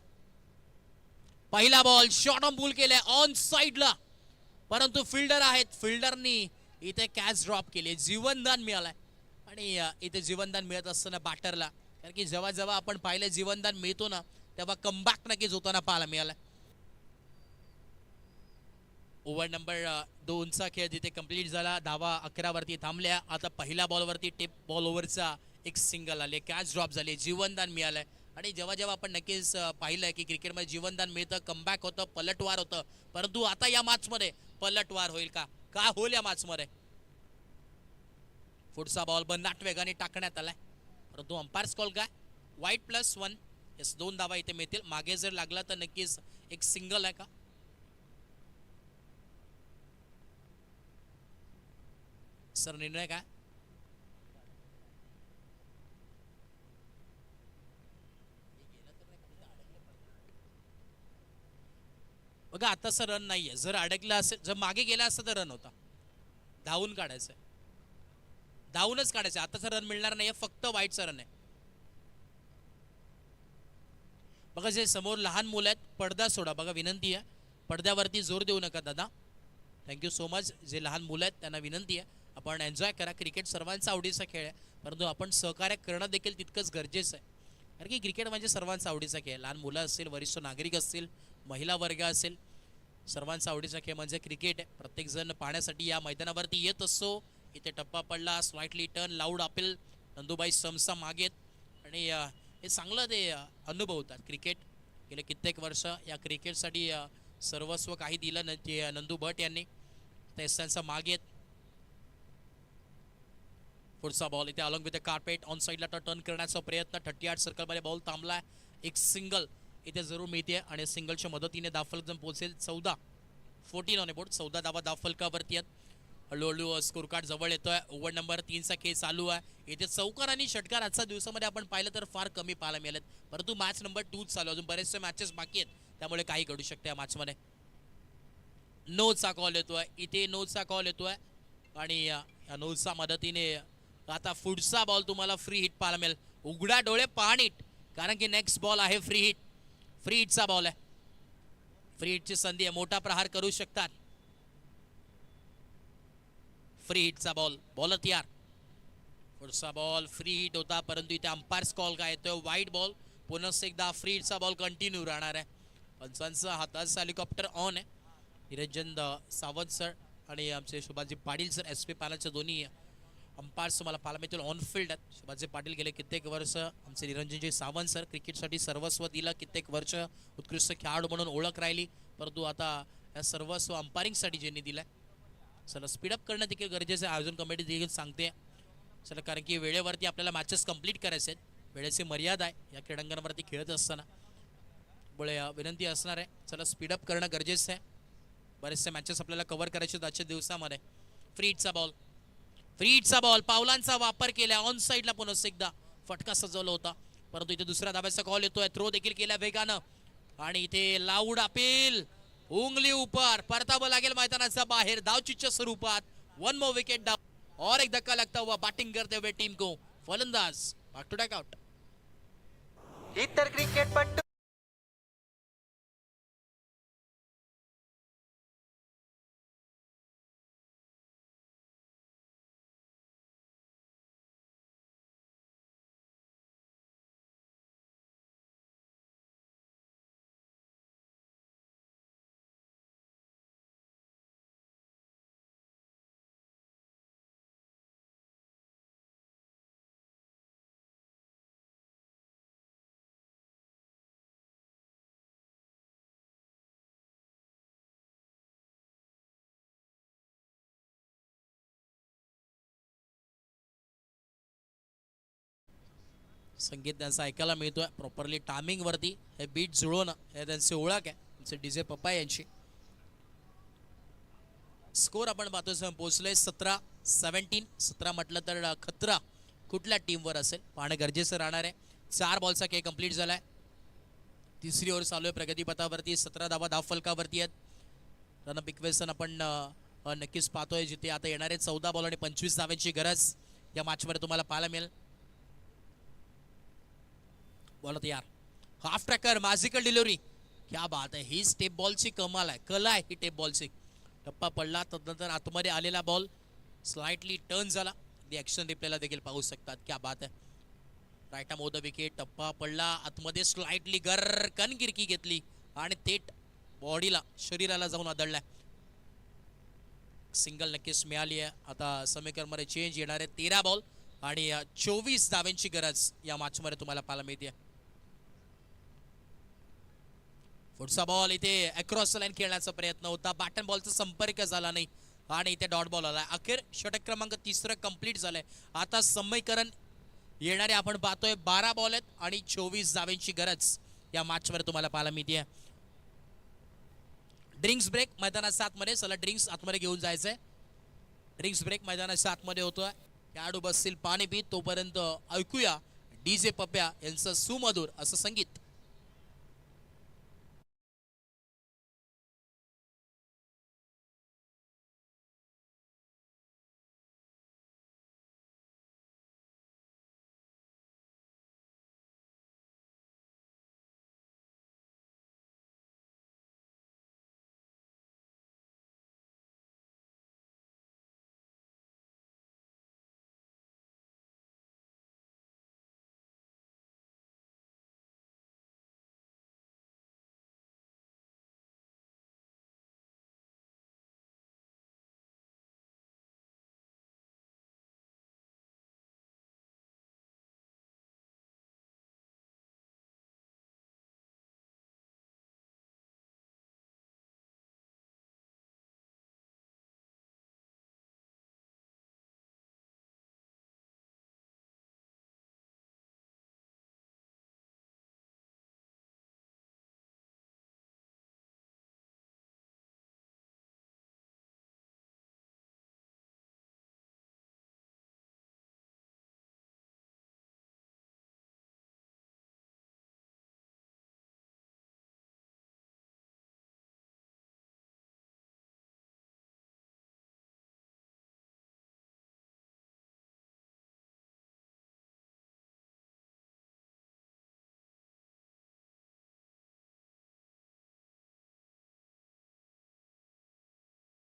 Speaker 1: पहिला बॉल शॉर्ट ऑन पूल केलाय ऑन साइडला, परंतु फिल्डर आहेत, फिल्डरनी इथे कॅच ड्रॉप केली. जीवनदान मिळालंय आणि इथे जीवनदान मिळत असताना बॅटरला, कारण की जेव्हा जेव्हा आपण पाहिलं जीवनदान मिळतो ना तेव्हा कमबॅक नक्कीच होताना पाहायला मिळालाय. ओव्हर नंबर 2चा खेळ जिथे कंप्लीट झाला, धावा 11 वरती थांबल्या. आता पहिल्या बॉलवरती टेप बॉल ओव्हरचा एक सिंगल आले, कॅच ड्रॉप झाले, जीवनदान मिळालंय. आणि जेव्हा जेव्हा आपण नक्कीच पाहिलंय की क्रिकेटमध्ये जीवनदान मिळतं, कमबॅक होतं, पलटवार होतं, परंतु आता या मॅचमध्ये पलटवार होईल का, काय होईल या मॅचमध्ये? पुढचा बॉल बनाट वेगाने टाकण्यात आलाय, परंतु अंपायर्स कॉल काय? वाईट +1. येस 2 धावा इथे मिळतील. मागे जर लागला तर नक्कीच एक सिंगल आहे का? सर निर्णय काय? बघा आताचा रन नाहीये, जर अडकला असेल, जर मागे गेला असता तर रन होता, धावून काढायचंय. धावूनच काढायचं. आताचा रन मिळणार नाहीये, फक्त वाईटचा रन आहे. बघा जे समोर लहान मुलं आहेत, पडदा सोडा. बघा विनंती आहे, पडद्यावरती जोर देऊ नका दादा. Thank you so much. जे लहान मुलं आहेत त्यांना विनंती आहे, आपण एन्जॉय करा. क्रिकेट सर्वांचा आवडीचा खेळ आहे, परंतु आपण सहकार्य करणं देखील तितकंच गरजेचं आहे. कारण की क्रिकेट म्हणजे सर्वांचा आवडीचा खेळ. लहान मुलं असतील, वरिष्ठ नागरिक असतील, महिला वर्ग असेल, सर्वांचा आवडीचा खेळ म्हणजे क्रिकेट आहे. प्रत्येकजण पाहण्यासाठी या मैदानावरती येत असतो. इथे टप्पा पडला, स्लाइटली टर्न, लाऊड अपील, नंदुबाई समसा मागेत आणि हे चांगलं ते अनुभवतात. क्रिकेट गेले कित्येक वर्ष या क्रिकेटसाठी सर्वस्व काही दिलं ते नंदू भट यांनी. त्यांचा मागेत पुढचा बॉल इथे along with the carpet on साईडला टर्न करण्याचा प्रयत्न. 38 सर्कलमध्ये बॉल थांबलाय. एक सिंगल इथे जरूर मिळते आणि सिंगलच्या मदतीने दाफलक जण पोहोचेल. 14 ऑन बोर्ड. 14 धावा दाफलकावरती आहेत. हळूहळू स्कोर कार्ड जवळ येतोय. ओव्हर नंबर 3चा खेळ चालू आहे. इथे चौकार आणि षटकार आजच्या दिवसामध्ये आपण पाहिलं तर फार कमी पाहायला मिळालेत, परंतु मॅच नंबर 2 चालू. अजून बरेचसे मॅचेस बाकी आहेत, त्यामुळे काही घडू शकते या मॅचमध्ये. नोचा कॉल येतोय इथे, नोचा कॉल येतोय आणि या नोचा मदतीने आता पुढचा बॉल तुम्हाला फ्री हिट पाहायला मिळेल. उघडा डोळे पहा नीट, कारण की नेक्स्ट बॉल आहे फ्री हिट. फ्री हिटचा बॉल आहे. फ्री हिटची संधी आहे, मोठा प्रहार करू शकतात. फ्री हिटचा बॉल, बॉलर तयार. पुढचा बॉल फ्री हिट होता, परंतु इथे अंपायर्स कॉल काय येतोय, वाईट बॉल. पुन्हा एकदा फ्री हिटचा बॉल कंटिन्यू राहणार आहे. पंचांचा हाताचा हेलिकॉप्टर ऑन आहे. निरंजन सावंत सर आणि आमचे शुभाजी पाटील सर SP पॅनलचे दोन्ही अंपायर्स तुम्हाला पाहायला मिळतील ऑन फील्ड आहेत. शुभाजी पाटील गेले कित्येक वर्ष, आमचे निरंजनजी सावंत सर क्रिकेटसाठी सर्वस्व दिलं. कित्येक वर्ष उत्कृष्ट खेळाडू म्हणून ओळख राहिली, परंतु आता या सर्वस्व अंपायरिंगसाठी ज्यांनी दिलंय. चला स्पीडअप करणं देखील गरजेचं आहे, आयोजन कमिटी देखील सांगते. चला कारण की वेळेवरती आपल्याला मॅचेस कंप्लीट करायचे आहेत, वेळेची मर्यादा आहे या क्रीडांगणावरती खेळत असताना, त्यामुळे विनंती असणार आहे. चला स्पीडअप करणं गरजेचं आहे. बरेचसे मॅचेस आपल्याला कव्हर करायचे आहेत आजच्या दिवसामध्ये. फ्री हिटचा बॉल, फ्री हिटचा बॉल, पावलांचा वापर केला. ऑन साईडला पुन्हा एकदा फटका सजवला होता, परंतु इथे दुसऱ्या धाब्याचा कॉल येतोय. थ्रो देखील केला वेगानं आणि इथे लाऊड अपील, उंगली उपर, परतावं लागेल मैदानाच्या बाहेर धावचीच्या स्वरूपात. 1 मोर विकेट डाउन और एक धक्का लगता हुआ बैटिंग करते हुए टीम को फलंदाज बैक टू आउट.
Speaker 4: इतर क्रिकेटपटू
Speaker 1: संगीत त्यांचा ऐकायला मिळतोय प्रॉपरली टायमिंग वरती. हे बीट जुळवणं हे त्यांची ओळख आहे, त्यांचे DJ पप्पा यांची. स्कोर आपण पाहतोय पोहोचलोय 17-17. 17 म्हटलं तर खतरा कुठल्या टीमवर असेल पाहणं गरजेचं राहणार आहे. 4 बॉलचा खेळ कंप्लीट झालाय. तिसरी ओव्हर चालू आहे प्रगतीपथावरती. 17 धावा धावफलकावरती आहेत. रनअप इक्वेशन आपण नक्कीच पाहतोय, जिथे आता येणारे 14 बॉल आणि 25 धाव्यांची गरज या मॅचमध्ये तुम्हाला पाहायला मिळेल. बॉल तयार, हाफ ट्रॅकर, मॅजिकल डिलिव्हरी, क्या बात आहे. ही स्टेप बॉलची कमाल आहे, कला आहे ही टेप बॉलची. टप्पा पडला, तदनंतर आतमध्ये आलेला बॉल स्लाइटली टर्न झाला. ऍक्शन रिप्लेला देखील पाहू शकतात, क्या बात आहे. Right arm over the wicket, टप्पा पडला, आतमध्ये स्लाइटली गरकन गिरकी घेतली आणि थेट बॉडीला, शरीराला जाऊन आदळलाय. सिंगल नक्कीच मिळाली आहे. आता समीकरणमध्ये चेंज येणार आहे. 13 बॉल आणि 24 धाव्यांची गरज या मॅचमध्ये तुम्हाला पाहायला मिळते. पुढचा बॉल इथे अक्रॉस लाईन खेळण्याचा प्रयत्न होता, बॅटन बॉलचा संपर्क झाला नाही आणि इथे डॉट बॉल आला. अखेर षटक क्रमांक 3 कंप्लीट झालंय. आता समीकरण येणारे आपण पाहतोय 12 बॉल आहेत आणि 24 धाव्यांची गरज या मॅचमध्ये तुम्हाला पाहायला मिळते. ड्रिंक्स ब्रेक मैदानाच्या आतमध्ये, चला ड्रिंक्स आतमध्ये घेऊन जायचंय. ड्रिंक्स ब्रेक मैदानाच्या आतमध्ये होतोय. खेळाडू बसतील पाणी पीत, तोपर्यंत ऐकूया DJ पप्प्या यांचं सुमधुर असं संगीत.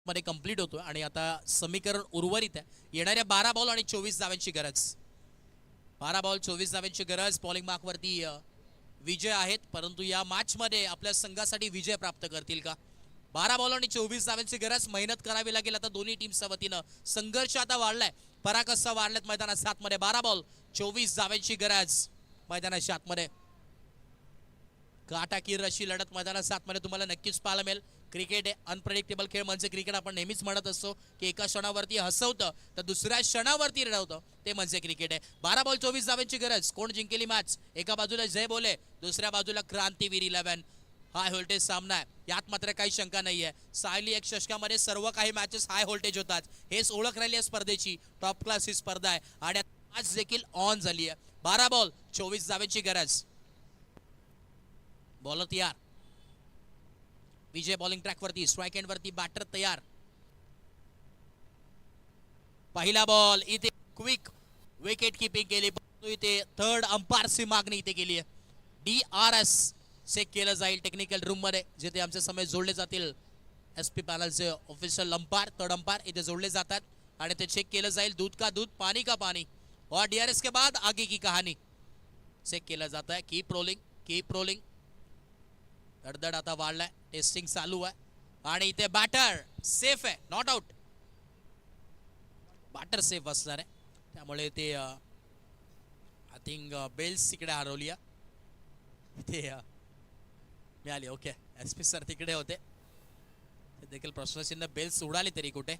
Speaker 1: मध्ये कंप्लीट होतो आणि आता समीकरण उर्वरित आहे. येणाऱ्या 12 बॉल आणि 24 धावांची गरज. 12 बॉल 24 धावांची गरज. बॉलिंग मार्कवरती विजय आहेत, परंतु या मॅच मध्ये आपल्या संघासाठी विजय प्राप्त करतील का? 12 बॉल आणि 24 धावांची गरज. मेहनत करावी लागेल आता दोन्ही टीमच्या वतीनं. संघर्ष आता वाढलाय, पराकस्ता वाढल्यात मैदानात 7 मध्ये. 12 बॉल 24 धावांची गरज मैदानाच्या आतमध्ये. काटाकीर अशी लढत मैदानात 7 मध्ये तुम्हाला नक्कीच पाहायला मिळेल. क्रिकेट आहे अनप्रेडिक्टेबल खेळ म्हणजे क्रिकेट. आपण नेहमीच म्हणत असतो की एका क्षणावरती हसवतं तर दुसऱ्या क्षणावरती रडवतं, ते म्हणजे क्रिकेट आहे. 12 बॉल 24 धावांची गरज. कोण जिंकेली मॅच? एका बाजूला जय बोले, दुसऱ्या बाजूला क्रांतीवीर 11. हाय व्होल्टेज सामना आहे, यात मात्र काही शंका नाहीये. सायली एक षटकामध्ये सर्व काही मॅचेस हाय व्होल्टेज होतात. हेच ओळख राहिली आहे स्पर्धेची. टॉप क्लास ही स्पर्धा आहे आणि मॅच देखील ऑन झाली आहे. 12 बॉल 24 धावांची गरज. बॉलर तयार. विजय बॉलिंग ट्रॅक वरती, स्ट्राइक एंड वरती बॅटर तयार. पहिला बॉल इथे क्विक विकेट किपिंग केली, परंतु इथे थर्ड अंपायरची मागणी इथे केली आहे. DRS चेक केलं जाईल टेक्निकल रूम मध्ये, जिथे आमचे समय जोडले जातील. SP पॅनलचे ऑफिशियल अंपायर, थर्ड अंपायर इथे जोडले जातात आणि ते चेक केलं जाईल. दूध का दूध, पानी का पानी, और DRS के बाद आगे की कहानी चेक केलं जात आहे. Keep rolling, keep rolling. धडधड आता वाढलाय, टेस्टिंग चालू आहे आणि इथे बॅटर सेफ आहे, नॉट आउट. बॅटर सेफ असणार आहे, त्यामुळे ते आय थिंक बेल्स तिकडे हरवली आहे. ते मिळाली. ओके, SP सर तिकडे होते, ते देखील प्रश्नचिन्ह. बेल्स उडाली तरी कुठे.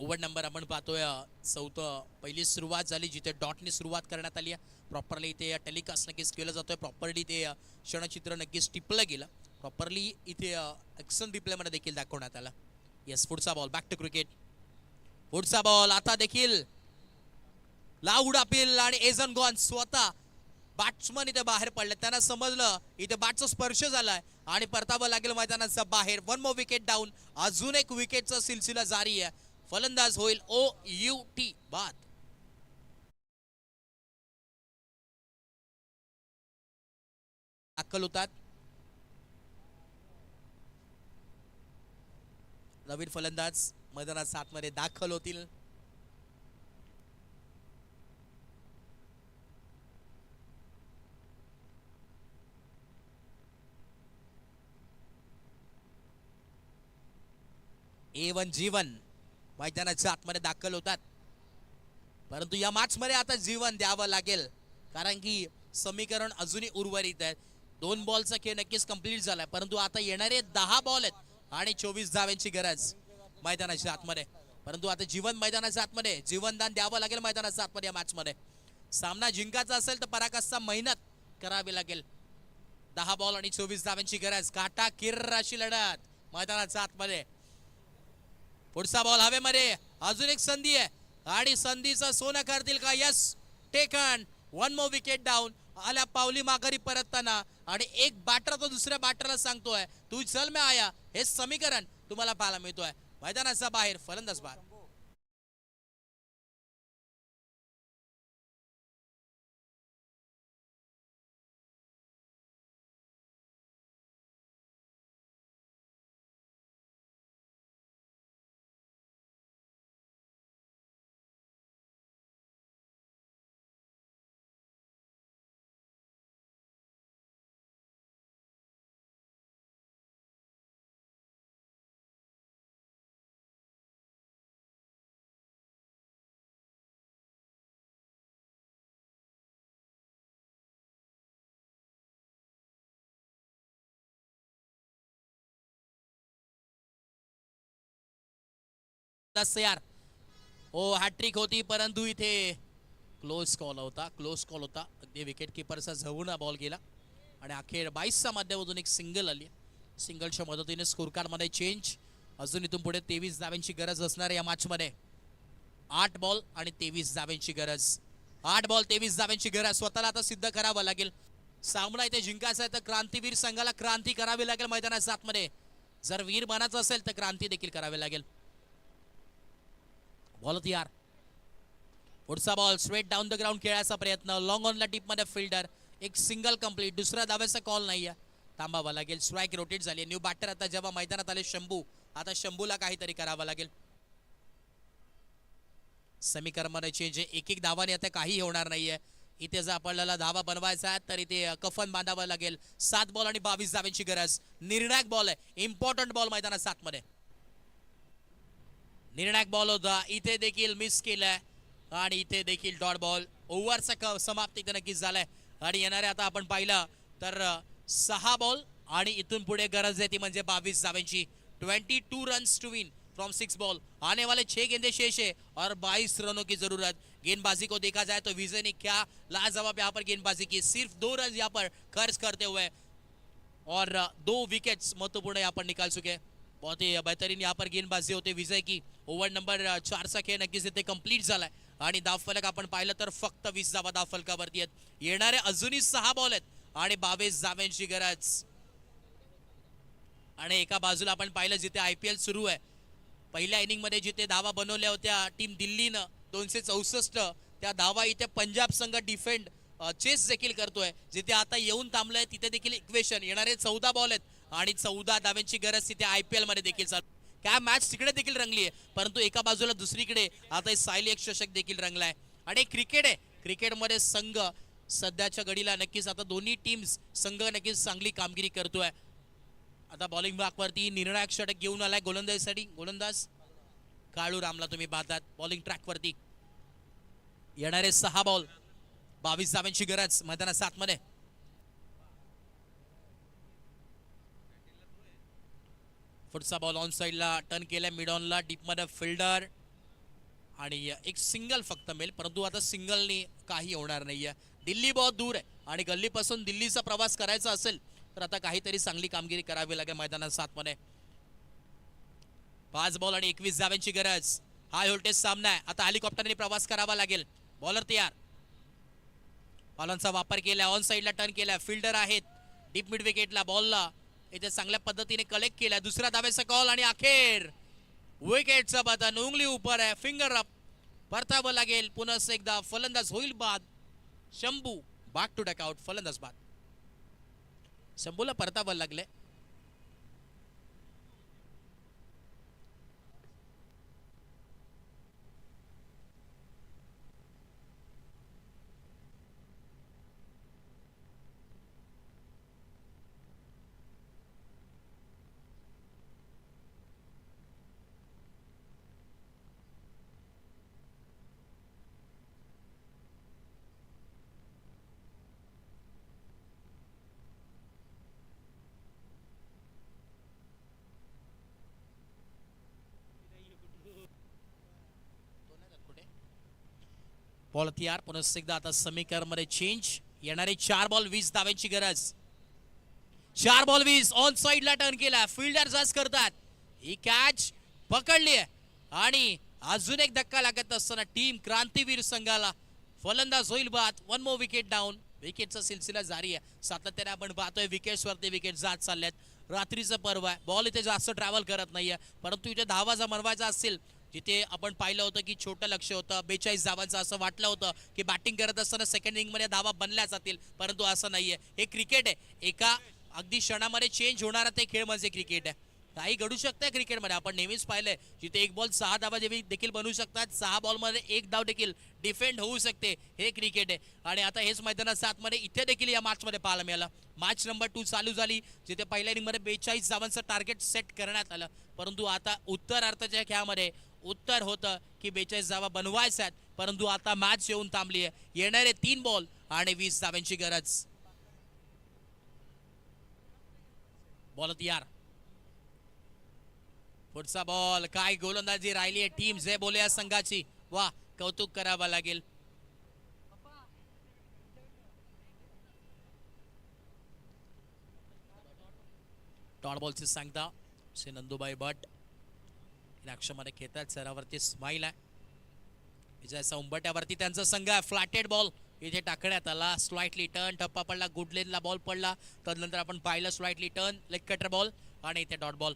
Speaker 1: ओव्हर नंबर आपण पाहतोय 4. पहिली सुरुवात झाली जिथे डॉटने सुरुवात करण्यात आली आहे. प्रॉपरली इथे टेलिकास्ट नक्कीच केलं जातोय. प्रॉपरली ते क्षणचित्र नक्कीच टिपलं गेलं. प्रॉपरली इथे ॲक्शन रिप्लेमध्ये देखील दाखवण्यात आला. येस, पुढचा बॉल. Back to cricket. पुढचा बॉल आता देखील लाऊड अपील आणि एजन गॉन स्वतः बॅट्समन इथे बाहेर पडले. त्यांना समजलं इथे बॅटचा स्पर्श झालाय आणि परतावं लागेल मैदानाचा बाहेर. 1 मोर विकेट डाऊन. अजून एक विकेटचा सिलसिला जारी आहे. फलंदाज होईल OUT बाद. दाखल होतात नवीन फलंदाज मैदानात 7 मध्ये दाखल होतील. A1 जीवन मैदानाच्या आतमध्ये दाखल होतात, परंतु या मॅच मध्ये आता जीवन द्यावं लागेल, कारण की समीकरण अजूनही उर्वरित आहे. 2 बॉलचा खेळ नक्कीच कंप्लीट झालाय, परंतु आता येणारे 10 बॉल आहेत आणि 24 धावांची गरज मैदानाच्या आतमध्ये. परंतु आता जीवन मैदानाच्या आतमध्ये, जीवनदान द्यावं लागेल मैदानाच्या आतमध्ये. या मॅच मध्ये सामना जिंकायचा असेल तर पराकाष्ठा मेहनत करावी लागेल. 10 बॉल आणि 24 धावांची गरज. काटा किर्र अशी लढत मैदानाच्या आतमध्ये. पुढचा बॉल हवेमध्ये. अजून एक संधी आहे आणि संधीचं सोनं करतील का? Yes, taken. 1 more wicket down. आल्या पावली माघारी परतताना आणि एक बॅटर तो दुसऱ्या बॅटरला सांगतोय तू चल मैं आया. हे समीकरण तुम्हाला पाहायला मिळतोय. मैदानाचा बाहेर फलंदाज बाद. तयार. ओ हॅट्रिक होती, परंतु इथे क्लोज कॉल होता, क्लोज कॉल होता. अगदी विकेट किपरचा जवळून बॉल गेला आणि अखेर 22च्या माध्यमातून एक सिंगल आली. सिंगलच्या मदतीने स्कोर कार्ड मध्ये चेंज. अजून इथून पुढे 23 धावांची गरज असणार या मॅच मध्ये. 8 बॉल आणि 23 धावांची गरज. 8 बॉल 23 धावांची गरज. स्वतःला आता सिद्ध करावं लागेल. सामना इथे जिंकायचा आहे तर क्रांतीवीर संघाला क्रांती करावी लागेल मैदानाच्या आतमध्ये. जर वीर बनायचं असेल तर क्रांती देखील करावी लागेल. बॉल तयार. पुढचा ball straight down the ground खेळायचा प्रयत्न. लॉंग ऑन ला टीप मध्ये फिल्डर एक सिंगल कंप्लीट, दुसऱ्या धाव्याचा कॉल नाही आहे, थांबावा लागेल. स्ट्राईक रोटेट झाली. न्यू बॅटर आता जेव्हा मैदानात आले शंभू, आता शंभूला काहीतरी करावं लागेल. समीकरण चेंज आहे. एक धावाने आता काही होणार नाहीये. इथे जर आपल्याला धावा बनवायचा आहे तर इथे कफन बांधावं लागेल. 7 बॉल आणि 22 धाव्यांची गरज. निर्णायक बॉल आहे, इम्पॉर्टंट बॉल मैदानात 7 मध्ये. निर्णायक बॉल होता, इथे देखील मिस केलाय आणि इथे देखील डॉट बॉल. ओव्हरचा समाप्ती इथे नक्कीच झालाय. आणि येणारे आता आपण पाहिलं तर 6 बॉल आणि इथून पुढे गरज आहे ती म्हणजे 22 धाव्यांची. 22 runs to win from 6 ball. आने वाले 6 गेंदे शेष है और 22 रनों की जरूरत. गेंदबाजी को देखा जाए तो विजय ने क्या लाजवाब यहाँ पर गेंदबाजी की. सिर्फ 2 रन यहाँ पर खर्च करते हुए और 2 विकेट्स महत्वपूर्ण यहाँ पर निकाल चुके. बहुत ही बेहतरीन यहाँ पर गेंदबाजी होते विजय की. ओव्हर नंबर 4चा खेळ नक्कीच इथे कंप्लीट झालाय आणि धावफलक आपण पाहिलं तर फक्त 20 धावा धावफलकावरती आहेत. येणारे अजूनही 6 बॉल आहेत आणि 22 धाव्यांची गरज. आणि एका बाजूला आपण पाहिलं जिथे IPL सुरू आहे, पहिल्या इनिंग मध्ये जिथे धावा बनवल्या होत्या टीम दिल्लीनं 264, त्या धावा इथे पंजाब संघ डिफेंड चेस देखील करतोय. जिथे आता येऊन थांबलंय तिथे देखील इक्वेशन. येणारे 14 बॉल आहेत आणि 14 धाव्यांची गरज तिथे IPL मध्ये देखील चालू. काय मॅच तिकडे देखील रंगली आहे, परंतु एका बाजूला दुसरीकडे आता सायली एक चषक देखील रंगलाय. आणि क्रिकेट आहे, क्रिकेटमध्ये संघ सध्याच्या घडीला नक्कीच आता दोन्ही टीम्स संघ नक्कीच चांगली कामगिरी करतोय. आता बॉलिंग ब्लॉकवरती निर्णायक षटक घेऊन आलाय गोलंदाजीसाठी गोलंदाज काळू रामला तुम्ही पाहतात बॉलिंग ट्रॅकवरती. येणारे 6 बॉल 22 धाव्यांची गरज मैदानात 7 मध्ये. पुढचा बॉल ऑन साइडला टर्न केलाय, मिड ऑनला, डीप मध्ये फिल्डर आणि एक सिंगल फक्त मिळेल, परंतु आता सिंगलनी काही होणार नाहीये. दिल्ली बहुत दूर आहे आणि गल्लीपासून दिल्लीचा प्रवास करायचा असेल तर आता काहीतरी चांगली कामगिरी करावी लागेल मैदानात 7 मध्ये. 5 बॉल आणि 21 धाव्यांची गरज. हाय व्होल्टेज सामना आहे. आता हेलिकॉप्टरने प्रवास करावा लागेल. बॉलर तयार, बॉलांचा वापर केला, ऑन साइडला टर्न केला, फिल्डर आहेत डीप मिड विकेटला. बॉलला इथे चांगल्या पद्धतीने कलेक्ट केला. दुसऱ्या धाव्याचा कॉल आणि अखेर विकेटचं बटन उंगली ऊपर आहे, फिंगर अप. परतावं लागेल. पुन्हा एकदा फलंदाज होईल बाद. शंभू बॅक टू डकआउट, फलंदाज बाद. शंभूला परतावं लागले. बॉल तयार. पुन्हा एकदा आता समीकरण मध्ये चेंज. येणारे 4 बॉल 20 धाव्यांची गरज. 4 बॉल 20 ऑन साइडला टर्न केला, फिल्डर जज करतात. ही कॅच पकडली आहे आणि अजून एक धक्का लागत असताना टीम क्रांतीवीर संघाला फलंदाज होईल बाद. 1 मोर विकेट डाऊन. विकेटचा सिलसिला जारी आहे. सातत्याने आपण पाहतोय विकेट्स वरती विकेट जात चालल्यात. रात्रीचं पर्व आहे, बॉल इथे जास्त ट्रॅव्हल करत नाहीये, परंतु इथे धावा जर बनवायचा असेल, जिथे आपण पाहिलं होतं की छोटं लक्ष होतं 42 धावांचं, असं वाटलं होतं की बॅटिंग करत असताना सेकंड इनिंग मध्ये धावा बनल्या जातील, परंतु असं नाहीये. हे क्रिकेट आहे, एका अगदी क्षणामध्ये चेंज होणारा ते खेळ म्हणजे क्रिकेट आहे. काही घडू शकतं क्रिकेटमध्ये. आपण नेहमीच पाहिलंय जिथे 1 बॉल 6 धावा देखील बनवू शकतात, 6 बॉलमध्ये 1 धाव देखील डिफेंड होऊ शकते. हे क्रिकेट आहे आणि आता हेच मैदानात 7 मध्ये इथे देखील या मॅच मध्ये पाहायला मिळालं. मॅच नंबर 2 चालू झाली, जिथे पहिल्या इनिंग मध्ये 42 धावांचं टार्गेट सेट करण्यात आलं, परंतु आता उत्तरार्धाच्या खेळामध्ये उत्तर होतं की 42 धावा बनवायच्या आहेत, परंतु आता मॅच येऊन थांबली आहे. येणारे 3 बॉल आणि 20 धाव्यांची गरज. बॉल तयार. पुढचा बॉल. काय गोलंदाजी राहिली आहे टीम जे बोले या संघाची. वा, कौतुक करावं लागेल. डॉट बॉलची सांगता श्री नंदुबाई भट मध्ये खेळतात. सरावरती स्माईल आहे. विजयाचा उंबट्यावरती त्यांचा संघ आहे. फ्लॅटेड बॉल इथे टाकण्यात आला. स्लाइटली टर्न, टप्पा पडला, गुड लेनला बॉल पडला, तदनंतर आपण पाहिलं slightly turn, leg cutter ball आणि इथे डॉट बॉल.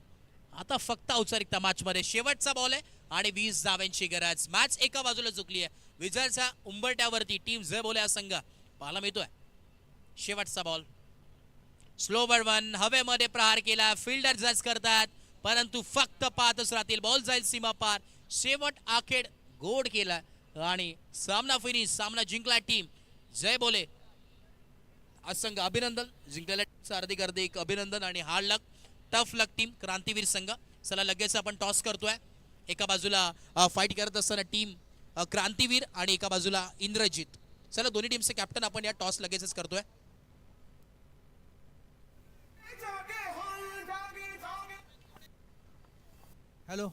Speaker 1: आता फक्त औपचारिकता मॅच मध्ये शेवटचा बॉल आहे आणि 20 धाव्यांची गरज. मॅच एका बाजूला चुकली आहे. विजयाच्या उंबरट्यावरती टीम जे बोले हा संघ पाहायला मिळतोय. शेवटचा बॉल स्लो वन हवेमध्ये प्रहार केला फिल्डर जज करतात परंतु फक्त पाहतच राहतील बॉल जाईल सीमा पार शेवट आखेड गोड केला आणि सामना फिनिश सामना जिंकला टीम जय बोले असंघ अभिनंदन जिंकलेल्या टीमचं हार्दिक अभिनंदन आणि हार्ड लक टफ लक टीम क्रांतीवीर संघ चला लगेच आपण टॉस करतोय एका बाजूला फाईट करत असताना टीम क्रांतीवीर आणि एका बाजूला इंद्रजित चला दोन्ही टीमचे कॅप्टन आपण या टॉस लगेचच करतोय
Speaker 3: हॅलो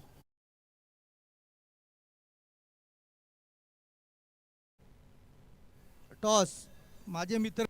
Speaker 3: टॉस माझे मित्र